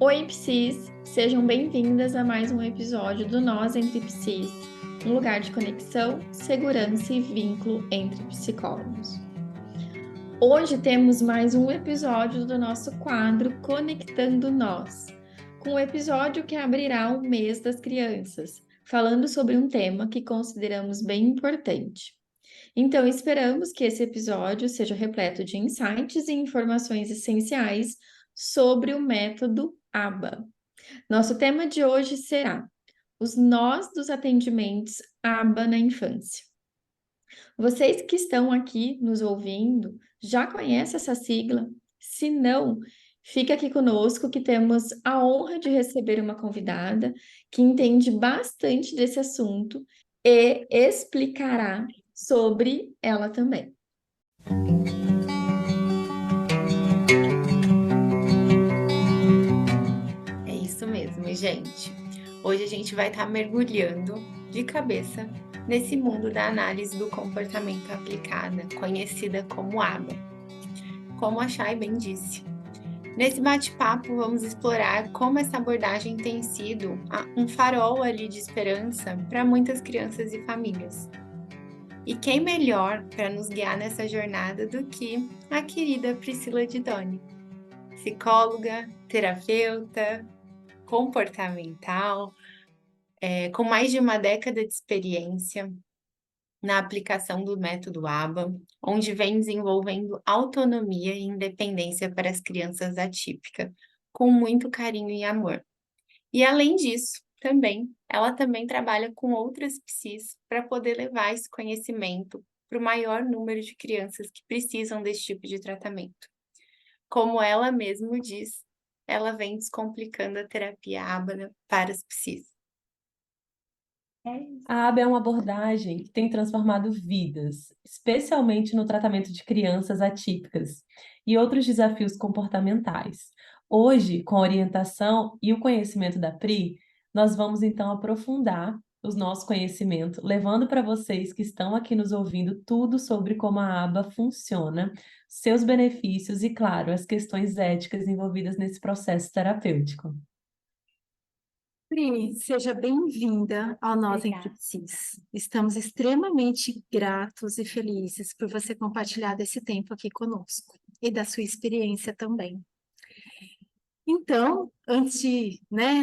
Oi, Psis! Sejam bem-vindas a mais um episódio do Nós Entre Psis, um lugar de conexão, segurança e vínculo entre psicólogos. Hoje temos mais um episódio do nosso quadro Conectando Nós, com o episódio que abrirá o mês das crianças, falando sobre um tema que consideramos bem importante. Então, esperamos que esse episódio seja repleto de insights e informações essenciais sobre o método ABA. Nosso tema de hoje será os nós dos atendimentos ABA na infância. Vocês que estão aqui nos ouvindo já conhecem essa sigla? Se não, fica aqui conosco que temos a honra de receber uma convidada que entende bastante desse assunto e explicará sobre ela também. É isso mesmo, gente. Hoje a gente vai estar mergulhando de cabeça nesse mundo da análise do comportamento aplicada, conhecida como ABA. Como a Chay bem disse. Nesse bate-papo, vamos explorar como essa abordagem tem sido um farol ali de esperança para muitas crianças e famílias. E quem melhor para nos guiar nessa jornada do que a querida Priscila Didoni, psicóloga, terapeuta, comportamental, com mais de uma década de experiência na aplicação do método ABA, onde vem desenvolvendo autonomia e independência para as crianças atípicas, com muito carinho e amor. E além disso, ela também trabalha com outras psis para poder levar esse conhecimento para o maior número de crianças que precisam desse tipo de tratamento. Como ela mesma diz, ela vem descomplicando a terapia ABA para as psis. A ABA é uma abordagem que tem transformado vidas, especialmente no tratamento de crianças atípicas e outros desafios comportamentais. Hoje, com a orientação e o conhecimento da Pri, nós vamos então aprofundar o nosso conhecimento, levando para vocês que estão aqui nos ouvindo tudo sobre como a ABA funciona, seus benefícios e, claro, as questões éticas envolvidas nesse processo terapêutico. Pri, seja bem-vinda ao Nós Obrigada. Entre Psis. Estamos extremamente gratos e felizes por você compartilhar desse tempo aqui conosco e da sua experiência também. Então, antes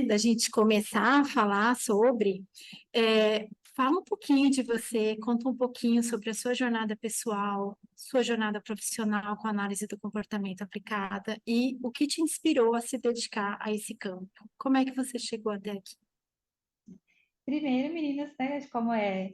da gente começar a falar sobre, fala um pouquinho de você, conta um pouquinho sobre a sua jornada pessoal, sua jornada profissional com análise do comportamento aplicada e o que te inspirou a se dedicar a esse campo. Como é que você chegou até aqui? Primeiro, meninas, né, como é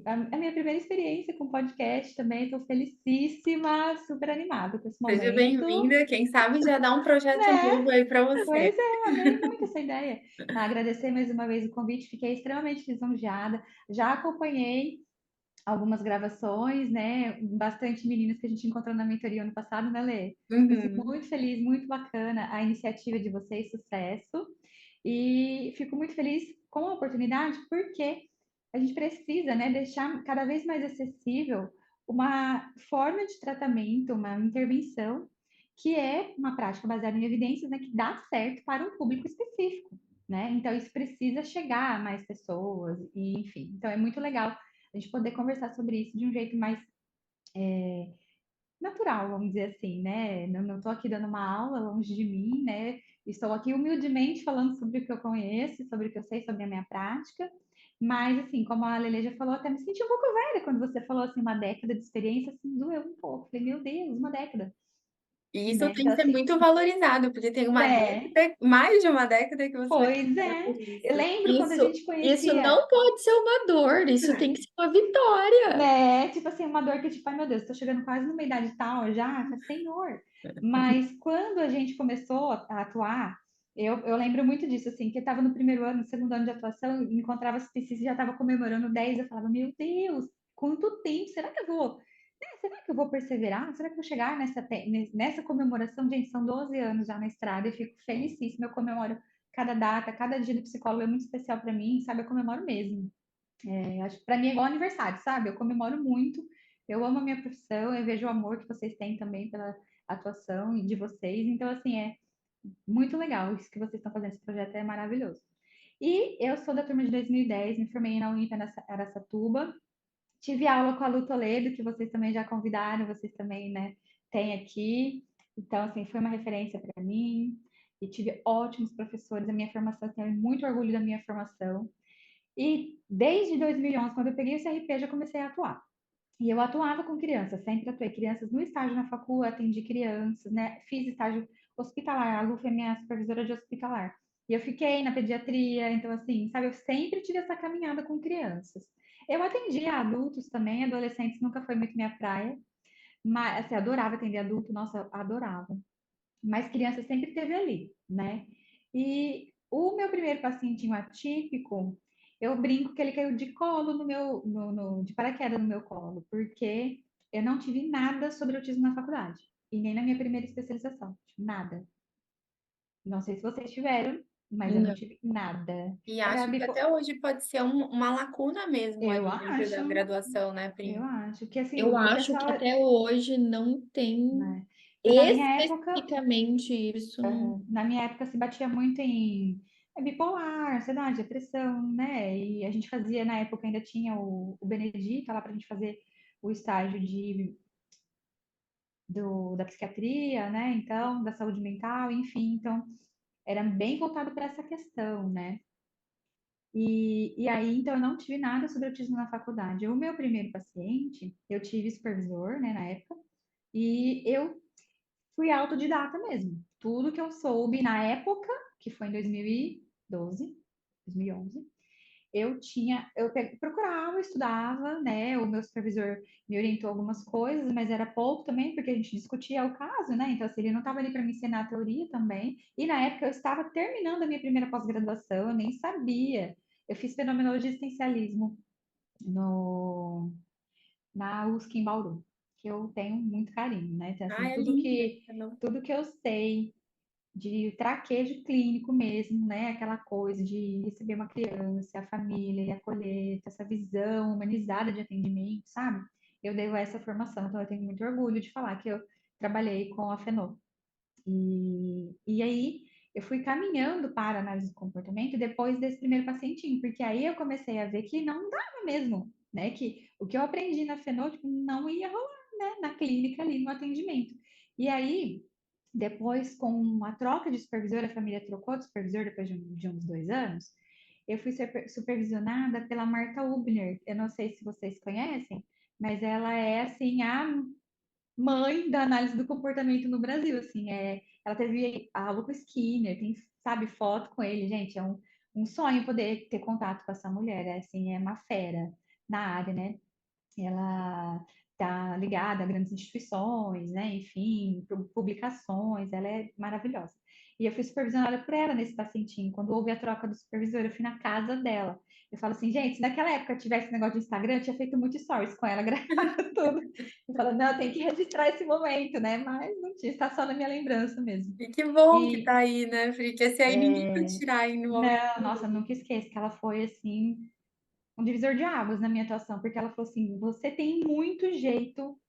a minha primeira experiência com podcast também, estou felicíssima, super animada com esse Seja momento. bem-vinda, quem sabe já dá um projeto novo aí para você. Pois é, amei muito essa ideia. Agradecer mais uma vez o convite, fiquei extremamente lisonjeada. Já acompanhei algumas gravações, né? Bastante meninas que a gente encontrou na mentoria ano passado, né, Lê? Fico muito feliz, muito bacana a iniciativa de vocês, sucesso. E fico muito feliz com a oportunidade, porque a gente precisa, né, deixar cada vez mais acessível uma forma de tratamento, uma intervenção que é uma prática baseada em evidências, né, que dá certo para um público específico, né? Então isso precisa chegar a mais pessoas e, enfim. Então é muito legal a gente poder conversar sobre isso de um jeito mais natural, vamos dizer assim, né? Não estou aqui dando uma aula longe de mim, né? Estou aqui humildemente falando sobre o que eu conheço, sobre o que eu sei, sobre a minha prática. Mas, assim, como a Lele já falou, até me senti um pouco velha quando você falou, assim, uma década de experiência, assim, doeu um pouco. Falei, meu Deus, uma década. E isso Né? tem Então, que ser assim, muito valorizado, porque tem uma é, década, mais de uma década que você vai pois passar é. por isso. Eu lembro quando a gente Isso conhecia, não pode ser uma dor, isso tem que ser uma vitória. né? Tipo assim, uma dor que, tipo, ai meu Deus, tô chegando quase numa idade tal já, senhor. Mas quando a gente começou a atuar, eu lembro muito disso, assim, que eu tava no primeiro ano, no segundo ano de atuação, encontrava as pessoas e já tava comemorando 10, eu falava, meu Deus, quanto tempo, será que eu vou, né? Será que eu vou perseverar? Será que eu vou chegar nessa comemoração? Gente, são 12 anos já na estrada, eu fico felicíssima, eu comemoro cada data, cada dia do psicólogo é muito especial para mim, sabe? Eu comemoro mesmo. Acho que para mim é igual aniversário, sabe? Eu comemoro muito, eu amo a minha profissão, eu vejo o amor que vocês têm também pela atuação de vocês. Então, assim, muito legal isso que vocês estão fazendo, esse projeto é maravilhoso. E eu sou da turma de 2010, me formei na Unip Araçatuba, tive aula com a Lu Toledo, que vocês também já convidaram, vocês também, né, têm aqui. Então, assim, foi uma referência para mim. E tive ótimos professores. A minha formação, tenho muito orgulho da minha formação. E desde 2011, quando eu peguei o CRP, já comecei a atuar. E eu atuava com crianças, sempre atuei crianças no estágio na facul, atendi crianças, né? Fiz estágio hospitalar, a Lu foi minha supervisora de hospitalar. E eu fiquei na pediatria, então assim, sabe, eu sempre tive essa caminhada com crianças. Eu atendia adultos também, adolescentes nunca foi muito minha praia, mas assim, adorava atender adulto, nossa, adorava. Mas criança sempre teve ali, né? E o meu primeiro pacientinho atípico, eu brinco que ele caiu de colo no meu, de paraquedas no meu colo, porque eu não tive nada sobre autismo na faculdade, e nem na minha primeira especialização, nada. Não sei se vocês tiveram, mas eu não Não. tive nada. E Era acho que até hoje pode ser uma lacuna mesmo eu ali dentro da acho, graduação, né, eu Pri? acho que assim, Eu o acho que pessoal, até hoje não tem né? Na minha época, especificamente isso. Não... Na minha época se batia muito em bipolar, ansiedade, depressão, né? E a gente fazia, na época ainda tinha o Benedita lá para a gente fazer o estágio da psiquiatria, né? Então, da saúde mental, enfim. Então, era bem voltado para essa questão, né? E aí, então, eu não tive nada sobre autismo na faculdade. O meu primeiro paciente, eu tive supervisor, né, na época, e eu fui autodidata mesmo. Tudo que eu soube na época, que foi em 2012, 2011, procurava, estudava, né? O meu supervisor me orientou algumas coisas, mas era pouco também, porque a gente discutia o caso, né? Então, assim, ele não estava ali para me ensinar a teoria também. E na época eu estava terminando a minha primeira pós-graduação, eu nem sabia. Eu fiz fenomenologia e existencialismo no, na USP em Bauru, que eu tenho muito carinho, né? Então, assim, Ah, é lindo. Não. tudo que eu sei de traquejo clínico mesmo, né? Aquela coisa de receber uma criança, a família e acolher, ter essa visão humanizada de atendimento, sabe? Eu devo essa formação, então eu tenho muito orgulho de falar que eu trabalhei com a Fenô. E aí eu fui caminhando para a análise do comportamento depois desse primeiro pacientinho, porque aí eu comecei a ver que não dava mesmo, né? Que o que eu aprendi na Fenô, tipo, não ia rolar, né? Na clínica ali, no atendimento. E aí, depois, com a troca de supervisor, a família trocou de supervisor depois de uns 2 anos, eu fui supervisionada pela Marta Ubner. Eu não sei se vocês conhecem, mas ela é, assim, a mãe da análise do comportamento no Brasil, assim, ela teve aula com o Skinner, tem, sabe, foto com ele, gente, é um sonho poder ter contato com essa mulher, assim, é uma fera na área, né? Ela está ligada a grandes instituições, né? Enfim, publicações, ela é maravilhosa. E eu fui supervisionada por ela nesse pacientinho. Quando houve a troca do supervisor, eu fui na casa dela. Eu falo assim, gente, se naquela época tivesse negócio de Instagram, eu tinha feito muito stories com ela, gravado tudo. Eu falo, não, tem que registrar esse momento, né? Mas não tinha, está só na minha lembrança mesmo. E que bom que E tá aí, né, Pri? Que esse aí ninguém vai tirar aí no momento. não, nossa, nunca esqueço que ela foi assim um divisor de águas na minha atuação, porque ela falou assim: você tem muito jeito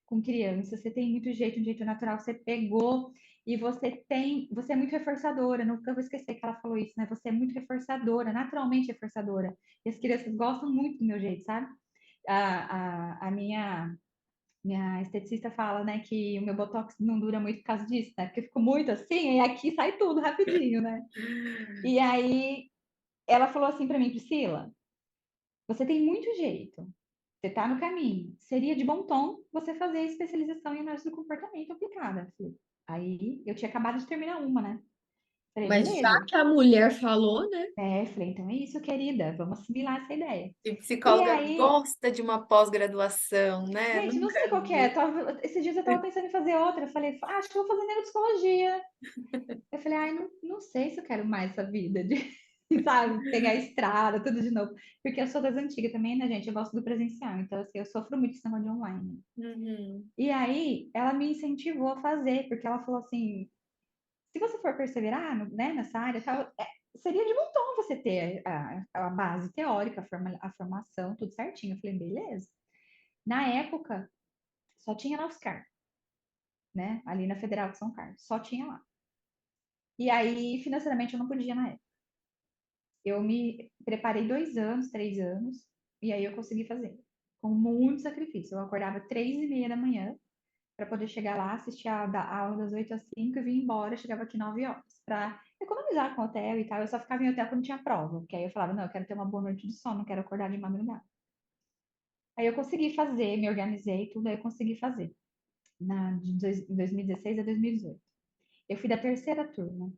com criança, você tem muito jeito, um jeito natural, você pegou e você é muito reforçadora, nunca vou esquecer que ela falou isso, né? Você é muito reforçadora, naturalmente reforçadora. E as crianças gostam muito do meu jeito, sabe? A minha esteticista fala, né, que o meu botox não dura muito por causa disso, né? Porque eu fico muito assim, e aqui sai tudo rapidinho, né? E aí ela falou assim para mim, Priscila, você tem muito jeito. Você está no caminho. Seria de bom tom você fazer a especialização em análise do comportamento aplicada. Aí eu tinha acabado de terminar uma, né? Falei, Mas já beleza. que a mulher falou, né? Falei, então é isso, querida. Vamos assimilar essa ideia. E E psicóloga aí, gosta de uma pós-graduação, né? gente, não Nunca sei qual que é. vi. Esses dias eu estava pensando em fazer outra. Eu falei, acho que eu vou fazer neuropsicologia. Eu falei, ai, não sei se eu quero mais essa vida de, sabe, pegar a estrada, tudo de novo. Porque eu sou das antigas também, né, gente? Eu gosto do presencial. Então, assim, eu sofro muito esse negócio de online. Uhum. E aí, ela me incentivou a fazer, porque ela falou assim: se você for perseverar, né, nessa área, tal, seria de bom tom você ter a base teórica, a formação, tudo certinho. Eu falei, beleza. Na época, só tinha na UFSCar, né, ali na Federal de São Carlos, só tinha lá. E aí, financeiramente, eu não podia na época. Eu me preparei 2 anos, 3 anos, e aí eu consegui fazer. Com muito sacrifício. Eu acordava 3h30 da manhã para poder chegar lá, assistir a aula das 8 às 5 e vir embora. Chegava aqui 9 horas. Para economizar com o hotel e tal. Eu só ficava em hotel quando tinha prova. Porque aí eu falava, não, eu quero ter uma boa noite de sono, não quero acordar de madrugada. Aí eu consegui fazer, me organizei, tudo, aí eu consegui fazer. Em 2016 a 2018. Eu fui da terceira turma.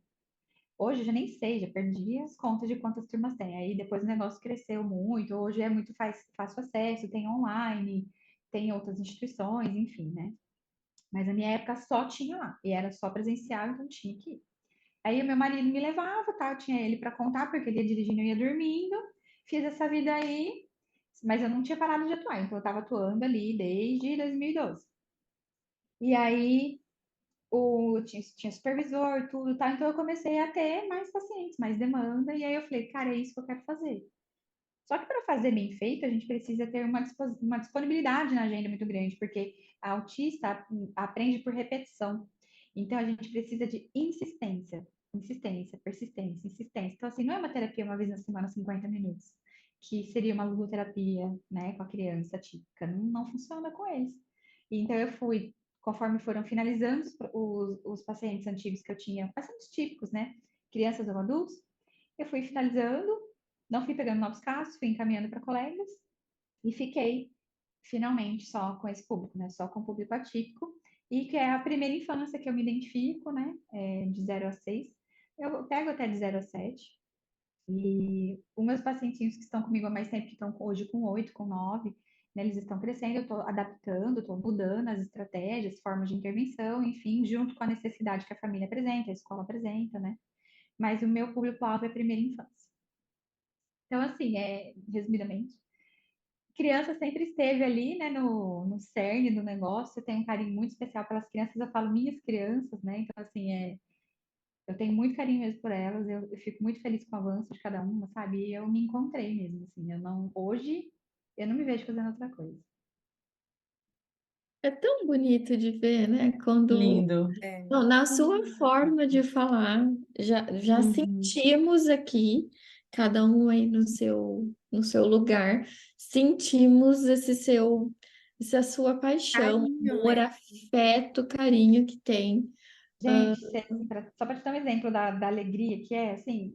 Hoje eu já nem sei, já perdi as contas de quantas turmas tem. Aí depois o negócio cresceu muito. Hoje é muito fácil acesso, tem online, tem outras instituições, enfim, né? Mas na minha época só tinha lá. E era só presencial, então tinha que ir. Aí o meu marido me levava, tá? Eu tinha ele para contar, porque ele ia dirigindo e eu ia dormindo. Fiz essa vida aí, mas eu não tinha parado de atuar. Então eu estava atuando ali desde 2012. E aí tinha supervisor, tudo, tá? Então eu comecei a ter mais pacientes, mais demanda, e aí eu falei, cara, é isso que eu quero fazer. Só que para fazer bem feito, a gente precisa ter uma disponibilidade na agenda muito grande, porque a autista aprende por repetição. Então a gente precisa de insistência, persistência, insistência. Então, assim, não é uma terapia uma vez na semana, 50 minutos, que seria uma ludoterapia, né, com a criança típica. Não, não funciona com eles. Então eu fui, conforme foram finalizando os pacientes antigos que eu tinha, pacientes típicos, né, crianças ou adultos, eu fui finalizando, não fui pegando novos casos, fui encaminhando para colegas e fiquei finalmente só com esse público, né? Só com o público atípico, e que é a primeira infância que eu me identifico, né? De 0 a 6. Eu pego até de 0 a 7. E os meus pacientinhos que estão comigo há mais tempo, que estão hoje com 8, com 9, né, eles estão crescendo, eu estou adaptando, estou mudando as estratégias, formas de intervenção, enfim, junto com a necessidade que a família apresenta, a escola apresenta, né? Mas o meu público-alvo é a primeira infância. Então, assim, resumidamente, criança sempre esteve ali, né, no cerne do negócio. Eu tenho um carinho muito especial pelas crianças, eu falo minhas crianças, né? Então, assim, eu tenho muito carinho mesmo por elas, eu fico muito feliz com o avanço de cada uma, sabe? E eu me encontrei mesmo, assim, hoje, eu não me vejo fazendo outra coisa. É tão bonito de ver, né? Quando Lindo. É. Não, na sua forma de falar, já Uhum. sentimos aqui, cada um aí no seu lugar, sentimos essa sua paixão, Carinho, amor, né? afeto, carinho que tem. Gente, só para te dar um exemplo da alegria que é, assim,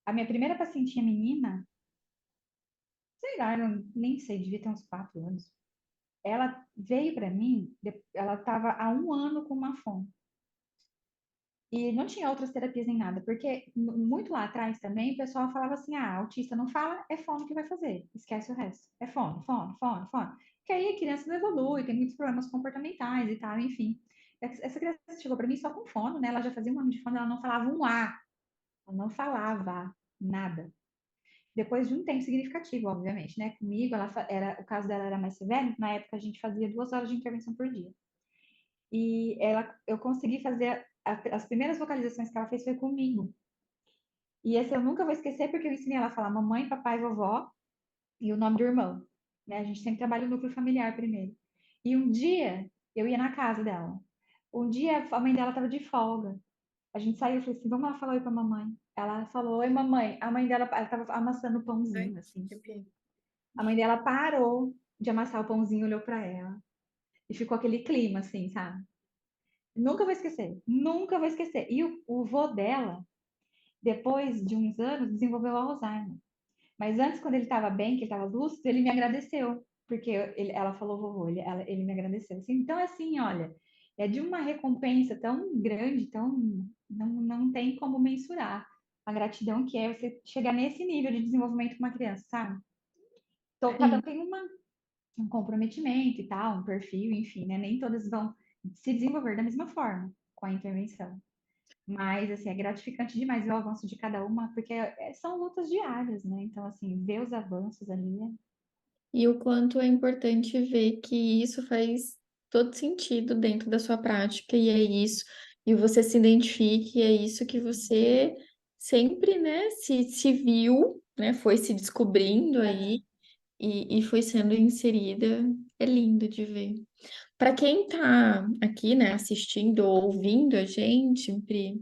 a minha primeira pacientinha menina, sei lá, eu nem sei, devia ter uns 4 anos. Ela veio para mim, ela estava há 1 ano com uma fome. E não tinha outras terapias nem nada, porque muito lá atrás também o pessoal falava assim: ah, autista não fala, é fono que vai fazer, esquece o resto. É fono, fono, fono, fono. Que aí a criança não evolui, tem muitos problemas comportamentais e tal, enfim. Essa criança chegou para mim só com fono, né? Ela já fazia 1 ano de fono, ela não falava um A, ela não falava nada. Depois de um tempo significativo, obviamente, né? Comigo, o caso dela era mais severo, na época a gente fazia 2 horas de intervenção por dia. E eu consegui fazer as primeiras vocalizações que ela fez foi comigo. E esse eu nunca vou esquecer porque eu ensinei ela a falar mamãe, papai, vovó e o nome do irmão. Né? A gente sempre trabalha o núcleo familiar primeiro. E um dia eu ia na casa dela. Um dia a mãe dela estava de folga. A gente saiu e falou assim: vamos lá falar oi pra mamãe. Ela falou: oi, mamãe. A mãe dela estava amassando o Ai, pãozinho, assim. que pena. A mãe dela parou de amassar o pãozinho, olhou para ela. E ficou aquele clima, assim, sabe? Nunca vou esquecer, nunca vou esquecer. E o vô dela, depois de uns anos, desenvolveu Alzheimer. Mas antes, quando ele estava bem, que ele estava lúcido, ele me agradeceu, porque ela falou vovô, ele me agradeceu. Assim, então, assim, olha, é de uma recompensa tão grande, não tem como mensurar a gratidão que é você chegar nesse nível de desenvolvimento com uma criança, sabe? Então, cada um Sim. tem um comprometimento e tal, um perfil, enfim, né? Nem todas vão se desenvolver da mesma forma com a intervenção. Mas, assim, é gratificante demais ver o avanço de cada uma, porque são lutas diárias, né? Então, assim, ver os avanços ali. E o quanto é importante ver que isso faz todo sentido dentro da sua prática, e é isso, e você se identifique, é isso que você sempre, né, se viu, né, foi se descobrindo aí e foi sendo inserida. É lindo de ver. Para quem está aqui, né, assistindo ou ouvindo a gente, Pri,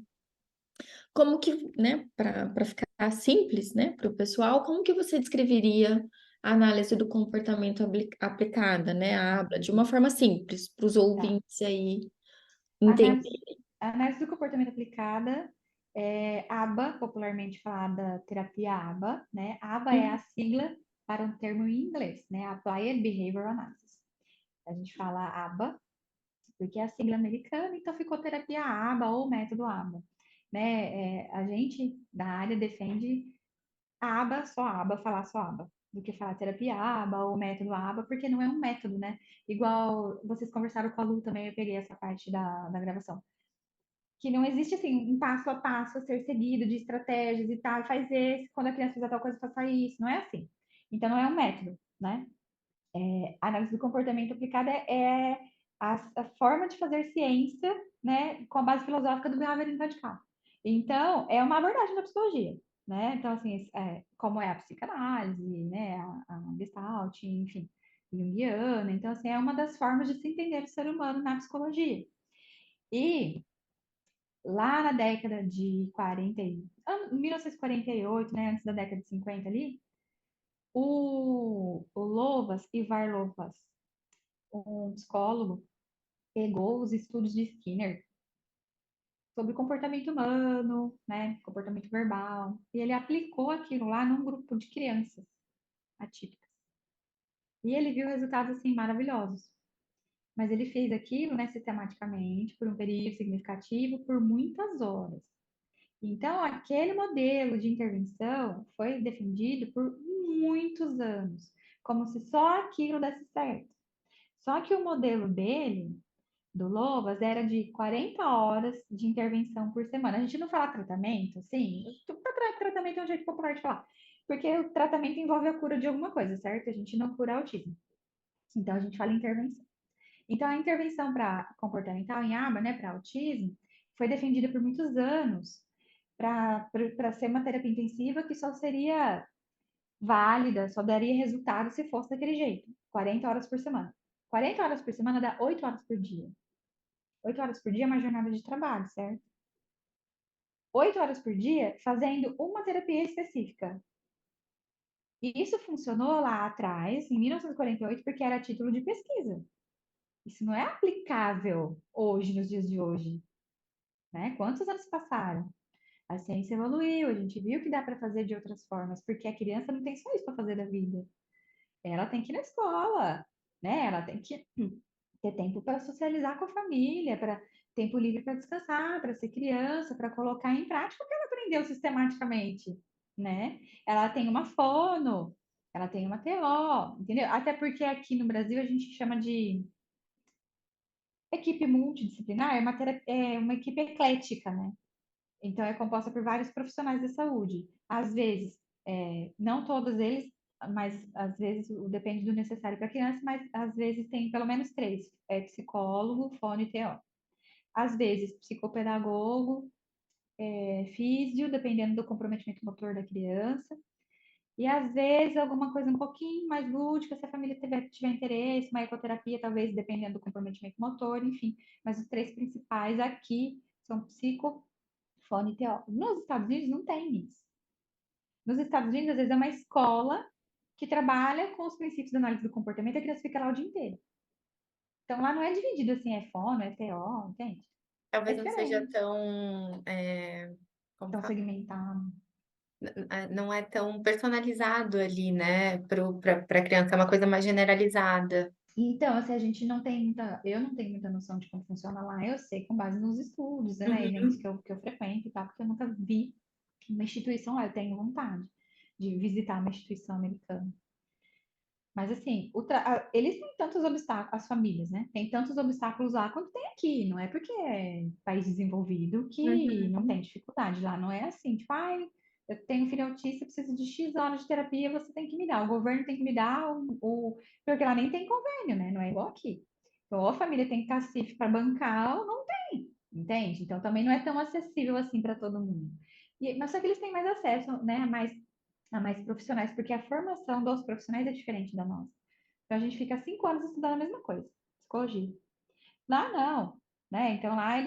como que, né, para ficar simples, né, para o pessoal, como que você descreveria a análise do comportamento aplicada, né, a ABLA, de uma forma simples, para os Tá. ouvintes aí Análise, entenderem? análise do comportamento aplicada é ABA, popularmente falada terapia ABA, né? ABA é a sigla para um termo em inglês, né? Applied Behavioral Analysis. A gente fala ABA porque é a sigla americana, então ficou terapia ABA ou método ABA. Né? A gente da área defende ABA, só ABA, falar só ABA, do que falar terapia ABA ou método ABA, porque não é um método, né? Igual vocês conversaram com a Lu também, eu peguei essa parte da gravação. Que não existe assim um passo a passo a ser seguido de estratégias e tal, faz esse, quando a criança fizer tal coisa, faça isso, não é assim. Então não é um método, né? A análise do comportamento aplicada é a forma de fazer ciência, né, com a base filosófica do behaviorismo radical. Então, é uma abordagem da psicologia, né? Então, assim, como é a psicanálise, né, a Gestalt, enfim, Jungiana. Então, assim, é uma das formas de se entender o ser humano na psicologia. E lá na década de 40, 1948, né, antes da década de 50 ali, o Lovaas, Ivar Lovaas, um psicólogo, pegou os estudos de Skinner sobre comportamento humano, né, comportamento verbal, e ele aplicou aquilo lá num grupo de crianças atípicas. E ele viu resultados assim maravilhosos. Mas ele fez aquilo, né, sistematicamente, por um período significativo, por muitas horas. Então, aquele modelo de intervenção foi defendido por muitos anos, como se só aquilo desse certo. Só que o modelo dele, do Lovas, era de 40 horas de intervenção por semana. A gente não fala tratamento, sim, tratamento é um jeito popular de falar, porque o tratamento envolve a cura de alguma coisa, certo? A gente não cura autismo. Então, a gente fala intervenção. Então, a intervenção para comportamental em ABA, né, para autismo, foi defendida por muitos anos para ser uma terapia intensiva que só seria válida, só daria resultado se fosse daquele jeito, 40 horas por semana. 40 horas por semana dá 8 horas por dia. 8 horas por dia é uma jornada de trabalho, certo? 8 horas por dia fazendo uma terapia específica. E isso funcionou lá atrás, em 1948, porque era título de pesquisa. Isso não é aplicável hoje, nos dias de hoje, né? Quantos anos passaram? A ciência evoluiu, a gente viu que dá para fazer de outras formas, porque a criança não tem só isso para fazer da vida. Ela tem que ir na escola, né? Ela tem que ter tempo para socializar com a família, para tempo livre para descansar, para ser criança, para colocar em prática o que ela aprendeu sistematicamente, né? Ela tem uma fono, ela tem uma TO, entendeu? Até porque aqui no Brasil a gente chama de equipe multidisciplinar, é uma equipe eclética, né? Então, é composta por vários profissionais da saúde. Às vezes, não todos eles, mas às vezes depende do necessário para a criança, mas às vezes tem pelo menos três: psicólogo, fono e TO. Às vezes, psicopedagogo, físio, dependendo do comprometimento motor da criança. E às vezes alguma coisa um pouquinho mais lúdica, se a família tiver interesse, uma ecoterapia, talvez, dependendo do comprometimento motor, enfim. Mas os três principais aqui são psico, fono e TO. Nos Estados Unidos não tem isso. Nos Estados Unidos, às vezes, é uma escola que trabalha com os princípios da análise do comportamento e a criança fica lá o dia inteiro. Então, lá não é dividido assim, é fono, é TO, entende? É Talvez não seja diferente. tão, como Tão fala? segmentado. Não é tão personalizado ali, né, para a criança, é uma coisa mais generalizada. Então, assim, a gente não tem muita, eu não tenho muita noção de como funciona lá, eu sei com base nos estudos, né, eventos Uhum. que eu frequento e tal, porque eu nunca vi uma instituição lá, eu tenho vontade de visitar uma instituição americana. Mas assim, eles têm tantos obstáculos, as famílias, né? Tem tantos obstáculos lá quanto tem aqui. Não é porque é país desenvolvido que não Uhum. tem dificuldade. Lá não é assim, tipo, ai, eu tenho um filho autista, preciso de X horas de terapia, você tem que me dar. O governo tem que me dar porque lá nem tem convênio, né? Não é igual aqui. Então, ou a família tem cacife para bancar ou não tem, entende? Então também não é tão acessível assim para todo mundo. Mas só que eles têm mais acesso, né? A mais profissionais, porque a formação dos profissionais é diferente da nossa. Então a gente fica 5 anos estudando a mesma coisa, psicologia. Lá não, né? Então lá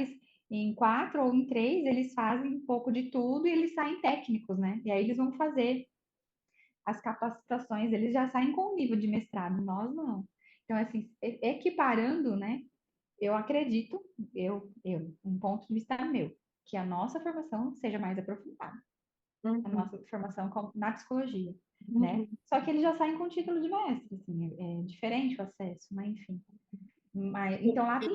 Em 4 ou em 3, eles fazem um pouco de tudo e eles saem técnicos, né? E aí eles vão fazer as capacitações, eles já saem com o nível de mestrado, nós não. Então, assim, equiparando, né? Eu acredito, um ponto de vista meu, que a nossa formação seja mais aprofundada, a Uhum. nossa formação na psicologia, né? Uhum. Só que eles já saem com o título de mestre, assim, é diferente o acesso, mas enfim. Então lá tem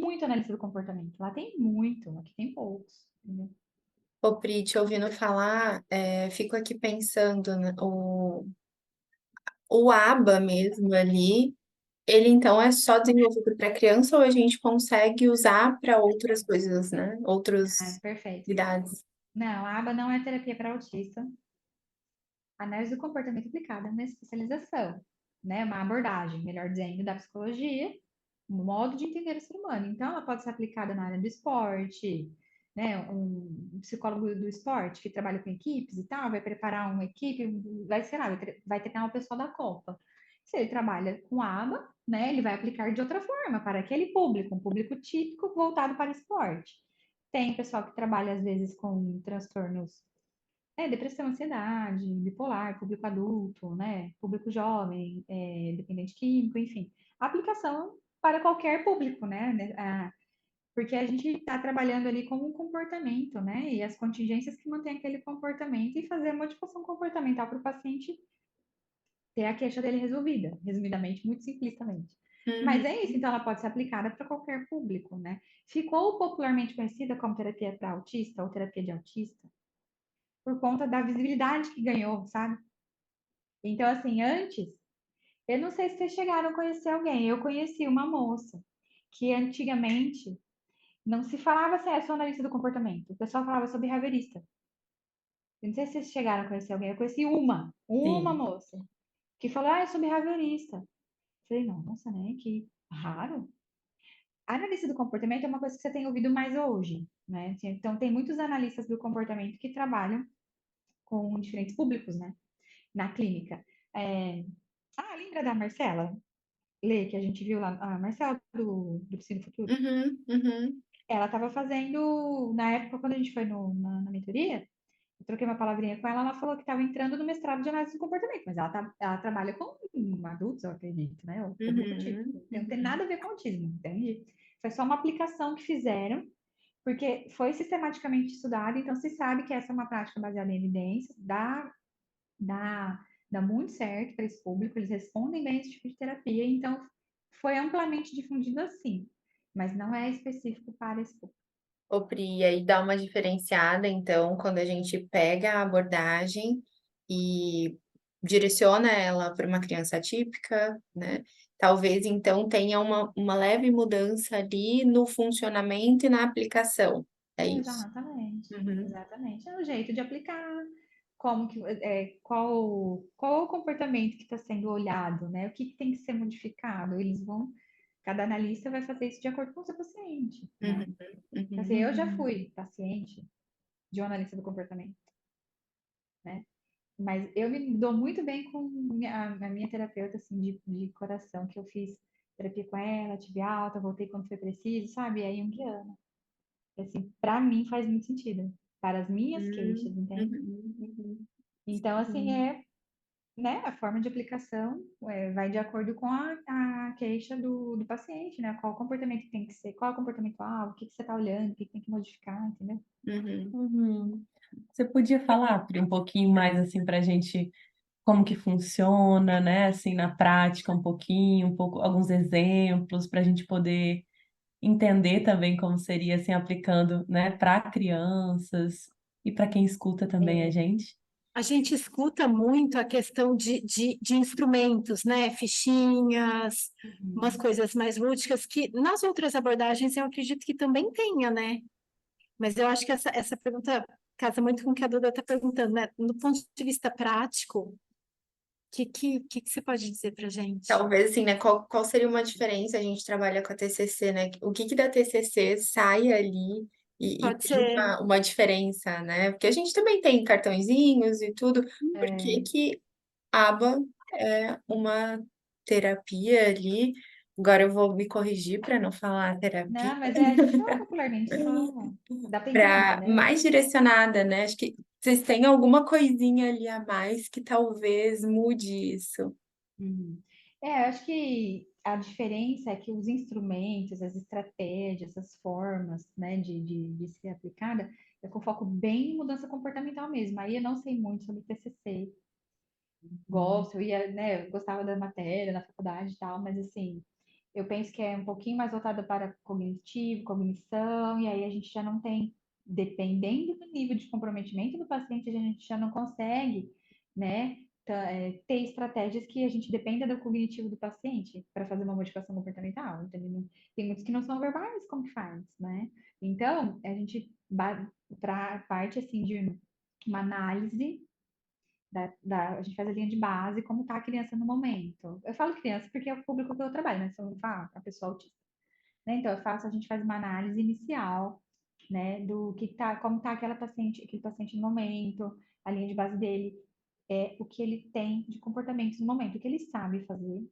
muito analista do comportamento, lá tem muito, aqui tem poucos, entendeu? Ô, Pri, te ouvindo falar, fico aqui pensando, né, o ABA mesmo ali, ele então é só desenvolvido para criança ou a gente consegue usar para outras coisas, né? Ah, Outras perfeito. idades. Não, a aba não é terapia para autista. A análise do comportamento aplicada é uma especialização, né? Uma abordagem, melhor dizendo, da psicologia, um modo de entender o ser humano. Então, ela pode ser aplicada na área do esporte, né? Um psicólogo do esporte que trabalha com equipes e tal, vai preparar uma equipe, vai, sei lá, vai treinar o pessoal da Copa. Se ele trabalha com aba, né? Ele vai aplicar de outra forma para aquele público, um público típico voltado para esporte. Tem pessoal que trabalha, às vezes, com transtornos depressão, ansiedade, bipolar, público adulto, né? Público jovem, dependente químico, enfim. Aplicação para qualquer público, né? Porque a gente está trabalhando ali com um comportamento, né? E as contingências que mantêm aquele comportamento e fazer a modificação comportamental para o paciente ter a queixa dele resolvida, resumidamente, muito simplistamente. Mas é isso, então ela pode ser aplicada para qualquer público, né? Ficou popularmente conhecida como terapia para autista ou terapia de autista por conta da visibilidade que ganhou, sabe? Então, assim, antes, eu não sei se vocês chegaram a conhecer alguém, eu conheci uma moça que antigamente não se falava assim, sou analista do comportamento, o pessoal falava sobre behaviorista. Eu não sei se vocês chegaram a conhecer alguém, eu conheci uma Sim. moça, que falou, eu sou behaviorista. Eu falei, nossa, né, que raro. A analista do comportamento é uma coisa que você tem ouvido mais hoje, né? Então, tem muitos analistas do comportamento que trabalham com diferentes públicos, né? Na clínica. Lembra da Marcela? Lê, que a gente viu lá, a Marcela do Psino Futuro? Uhum, uhum, Ela estava fazendo, na época, quando a gente foi na mentoria, eu troquei uma palavrinha com ela, ela falou que estava entrando no mestrado de análise do comportamento, mas ela trabalha com adultos, eu acredito, né? O público típico. uhum, Não tem uhum. nada a ver com autismo, entende? Foi só uma aplicação que fizeram, porque foi sistematicamente estudado, então se sabe que essa é uma prática baseada em evidências, dá, dá muito certo para esse público, eles respondem bem a esse tipo de terapia, então foi amplamente difundido assim, mas não é específico para esse público. Ô, Pri, e aí dá uma diferenciada, então, quando a gente pega a abordagem e direciona ela para uma criança atípica, né? Talvez então tenha uma leve mudança ali no funcionamento e na aplicação. É isso. Exatamente, Uhum, exatamente. É o jeito de aplicar, como que, qual é o comportamento que está sendo olhado, né? O que, que tem que ser modificado? Cada analista vai fazer isso de acordo com o seu paciente, né? uhum, Assim, uhum. eu já fui paciente de um analista do comportamento, né? Mas eu me dou muito bem com a minha terapeuta, assim, de coração, que eu fiz terapia com ela, tive alta, voltei quando foi preciso, sabe? E aí, Guiana. Assim, para mim faz muito sentido. Para as minhas queixas, entende? Uhum, uhum. Então, assim, Sim. né, a forma de aplicação vai de acordo com a queixa do paciente, né? Qual o comportamento que tem que ser, qual é o comportamento o que, que você está olhando, o que, que tem que modificar, entendeu? Uhum. Uhum. Você podia falar, Pri, um pouquinho mais assim para a gente como que funciona, né? Assim, na prática, um pouco, alguns exemplos para a gente poder entender também como seria assim aplicando, né, para crianças e para quem escuta também a É, gente. A gente escuta muito a questão de instrumentos, né? Fichinhas, umas uhum. coisas mais lúdicas que nas outras abordagens eu acredito que também tenha, né? Mas eu acho que essa pergunta casa muito com o que a Duda está perguntando, né? No ponto de vista prático, o que você pode dizer para gente? Talvez assim, né? Qual seria uma diferença? A gente trabalha com a TCC, né? O que que da TCC sai ali e Pode tem ser. uma diferença, né? Porque a gente também tem cartõezinhos e tudo. Por que É, que ABA é uma terapia ali Agora eu vou me corrigir para não falar terapia, Não, mas a gente fala popularmente, fala. Dá para entender, para né? mais direcionada, né? Acho que vocês têm alguma coisinha ali a mais que talvez mude isso. Uhum. Eu acho que a diferença é que os instrumentos, as estratégias, as formas, né, de ser aplicada, é com foco bem em mudança comportamental mesmo. Aí eu não sei muito sobre TCC, gosto, eu ia, né, eu gostava da matéria na faculdade e tal, mas assim, eu penso que é um pouquinho mais voltada para cognitivo, cognição, e aí a gente já não tem, dependendo do nível de comprometimento do paciente, a gente já não consegue, né, ter estratégias que a gente dependa do cognitivo do paciente para fazer uma modificação comportamental. Então, tem muitos que não são verbais, como que faz, né? Então, a gente, para parte, assim, de uma análise a gente faz a linha de base, como está a criança no momento. Eu falo criança porque é o público que eu trabalho, né? Se eu não falo a pessoa autista. Né? Então, a gente faz uma análise inicial, né, do que tá, como está aquele paciente no momento, a linha de base dele, o que ele tem de comportamentos no momento, o que ele sabe fazer,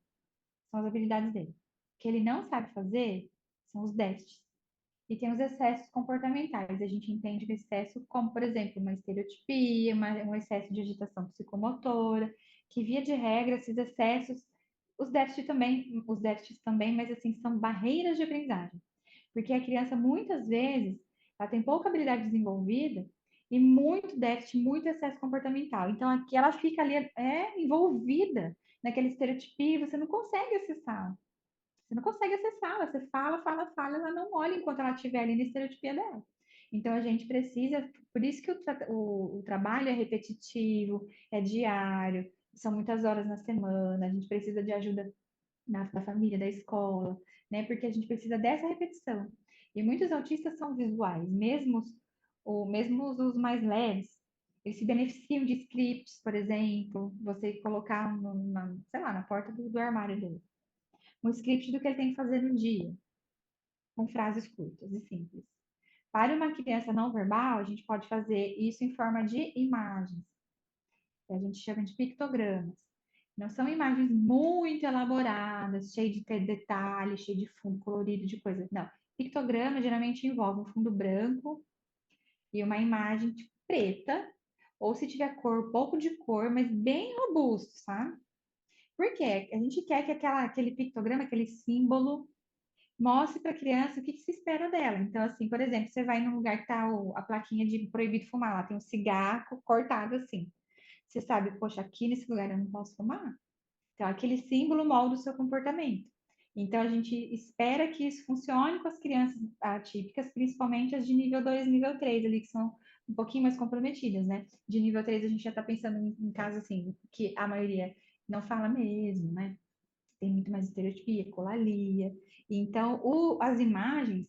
são as habilidades dele. O que ele não sabe fazer são os déficits. E tem os excessos comportamentais. A gente entende o excesso como, por exemplo, uma estereotipia, um excesso de agitação psicomotora, que via de regra, esses excessos, os déficits também, mas assim, são barreiras de aprendizagem. Porque a criança, muitas vezes, ela tem pouca habilidade desenvolvida e muito déficit, muito excesso comportamental. Então, aqui ela fica ali, envolvida naquele estereotipia e você não consegue acessar. Você não consegue acessá-la. Você fala, fala, fala, ela não olha enquanto ela estiver ali na estereotipia dela. Então, a gente precisa, por isso que o trabalho é repetitivo, é diário, são muitas horas na semana, a gente precisa de ajuda da família, da escola, né? Porque a gente precisa dessa repetição. E muitos autistas são visuais, mesmo os mais leves, eles se beneficiam de scripts, por exemplo, você colocar sei lá, na porta do armário dele um script do que ele tem que fazer no dia, com frases curtas e simples. Para uma criança não verbal, a gente pode fazer isso em forma de imagens, que a gente chama de pictogramas. Não são imagens muito elaboradas, cheias de detalhes, cheias de fundo colorido, de coisas. Não. Pictograma geralmente envolve um fundo branco e uma imagem tipo, preta, ou se tiver cor, pouco de cor, mas bem robusto, sabe? Por quê? A gente quer que aquele pictograma, aquele símbolo, mostre para a criança o que, que se espera dela. Então, assim, por exemplo, você vai num lugar que tá a plaquinha de proibido fumar, lá tem um cigarro cortado assim. Você sabe, poxa, aqui nesse lugar eu não posso fumar. Então, aquele símbolo molda o seu comportamento. Então, a gente espera que isso funcione com as crianças atípicas, principalmente as de nível 2 e nível 3, ali, que são um pouquinho mais comprometidas, né? De nível 3, a gente já está pensando em casos assim, que a maioria não fala mesmo, né? Tem muito mais estereotipia, colalia. Então, as imagens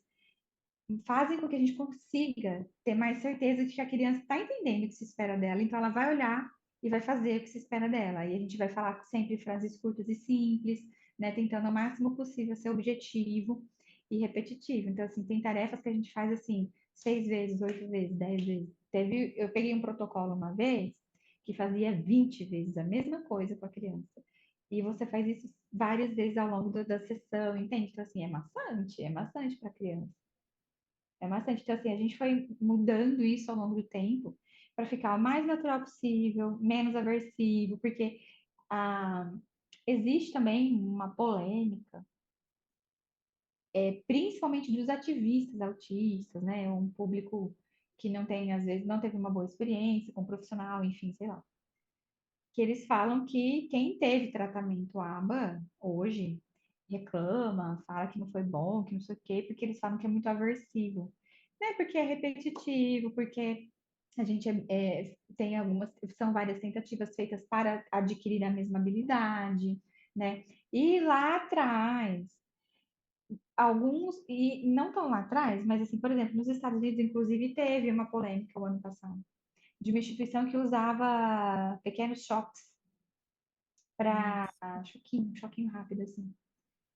fazem com que a gente consiga ter mais certeza de que a criança está entendendo o que se espera dela. Então, ela vai olhar e vai fazer o que se espera dela. E a gente vai falar sempre frases curtas e simples, né? Tentando ao máximo possível ser objetivo e repetitivo. Então, assim, tem tarefas que a gente faz assim, 6 vezes, 8 vezes, 10 vezes. Eu peguei um protocolo uma vez que fazia 20 vezes a mesma coisa com a criança. E você faz isso várias vezes ao longo da sessão, entende? Então, assim, é maçante para a criança. É bastante. Então, assim, a gente foi mudando isso ao longo do tempo para ficar o mais natural possível, menos aversivo, porque ah, existe também uma polêmica, principalmente dos ativistas autistas, né? Um público que não tem, às vezes, não teve uma boa experiência com um profissional, enfim, sei lá. Que eles falam que quem teve tratamento ABA hoje reclama, fala que não foi bom, que não sei o quê, porque eles falam que é muito aversivo. Né? Porque é repetitivo, porque a gente tem são várias tentativas feitas para adquirir a mesma habilidade, né? E lá atrás, e não tão lá atrás, mas assim, por exemplo, nos Estados Unidos, inclusive, teve uma polêmica o ano passado, de uma instituição que usava pequenos choques para choquinho rápido, assim,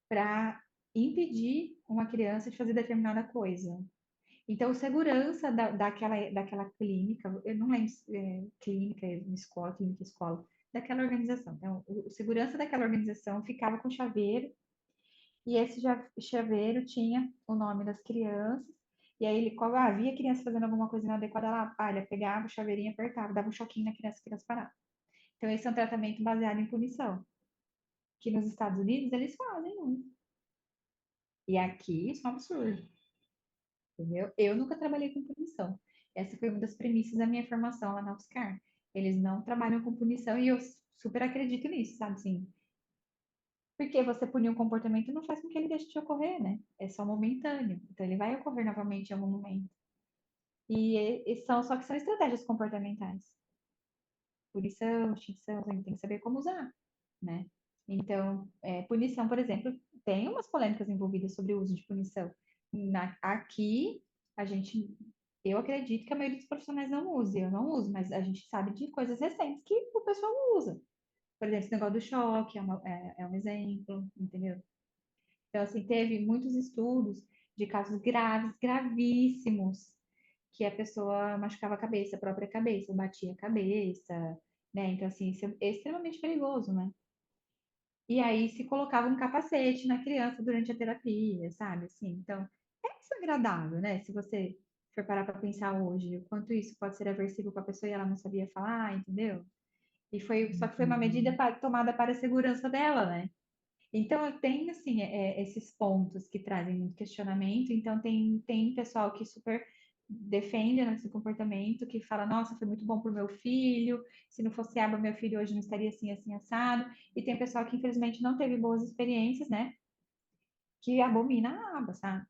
para impedir uma criança de fazer determinada coisa. Então, o segurança daquela clínica, eu não lembro se clínica, escola, clínica, escola, daquela organização. Então, o segurança daquela organização ficava com chaveiro e esse chaveiro tinha o nome das crianças, e aí ele, quando havia criança fazendo alguma coisa inadequada, ele pegava o chaveirinho, apertava, dava um choquinho na criança, a criança parava. Então, esse é um tratamento baseado em punição, que nos Estados Unidos eles fazem muito. E aqui isso é um absurdo, entendeu? Eu nunca trabalhei com punição. Essa foi uma das premissas da minha formação lá na UFSCar. Eles não trabalham com punição e eu super acredito nisso, sabe? Assim, porque você punir um comportamento não faz com que ele deixe de ocorrer, né? É só momentâneo. Então ele vai ocorrer novamente em algum momento. Só que são estratégias comportamentais. Punição, extinção, a gente tem que saber como usar, né? Então, punição, por exemplo, tem umas polêmicas envolvidas sobre o uso de punição. Aqui, eu acredito que a maioria dos profissionais não use, eu não uso, mas a gente sabe de coisas recentes que o pessoal usa. Por exemplo, esse negócio do choque é um exemplo, entendeu? Então, assim, teve muitos estudos de casos graves, gravíssimos, que a pessoa machucava a cabeça, a própria cabeça, ou batia a cabeça, né? Então, assim, isso é extremamente perigoso, né? E aí se colocava um capacete na criança durante a terapia, sabe? Assim, então, é desagradável, né? Se você for parar para pensar hoje, o quanto isso pode ser aversivo para a pessoa e ela não sabia falar, entendeu? Só que foi uma medida tomada para a segurança dela, né? Então, eu tenho, assim, esses pontos que trazem muito questionamento. Então, tem pessoal que super defende esse comportamento, que fala, nossa, foi muito bom para o meu filho, se não fosse aba, meu filho hoje não estaria assim, assim, assado. E tem pessoal que, infelizmente, não teve boas experiências, né? Que abomina a aba, sabe?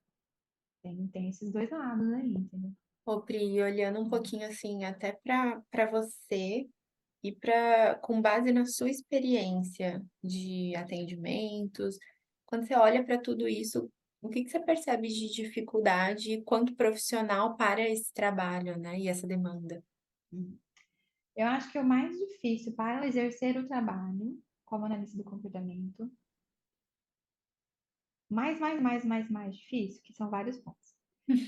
Tem esses dois lados aí, entendeu? Ô, Pri, olhando um pouquinho assim, até para você e para com base na sua experiência de atendimentos, quando você olha para tudo isso, o que que você percebe de dificuldade quanto profissional para esse trabalho, né, e essa demanda? Eu acho que o mais difícil para exercer o trabalho como analista do comportamento, mais difícil, que são vários pontos.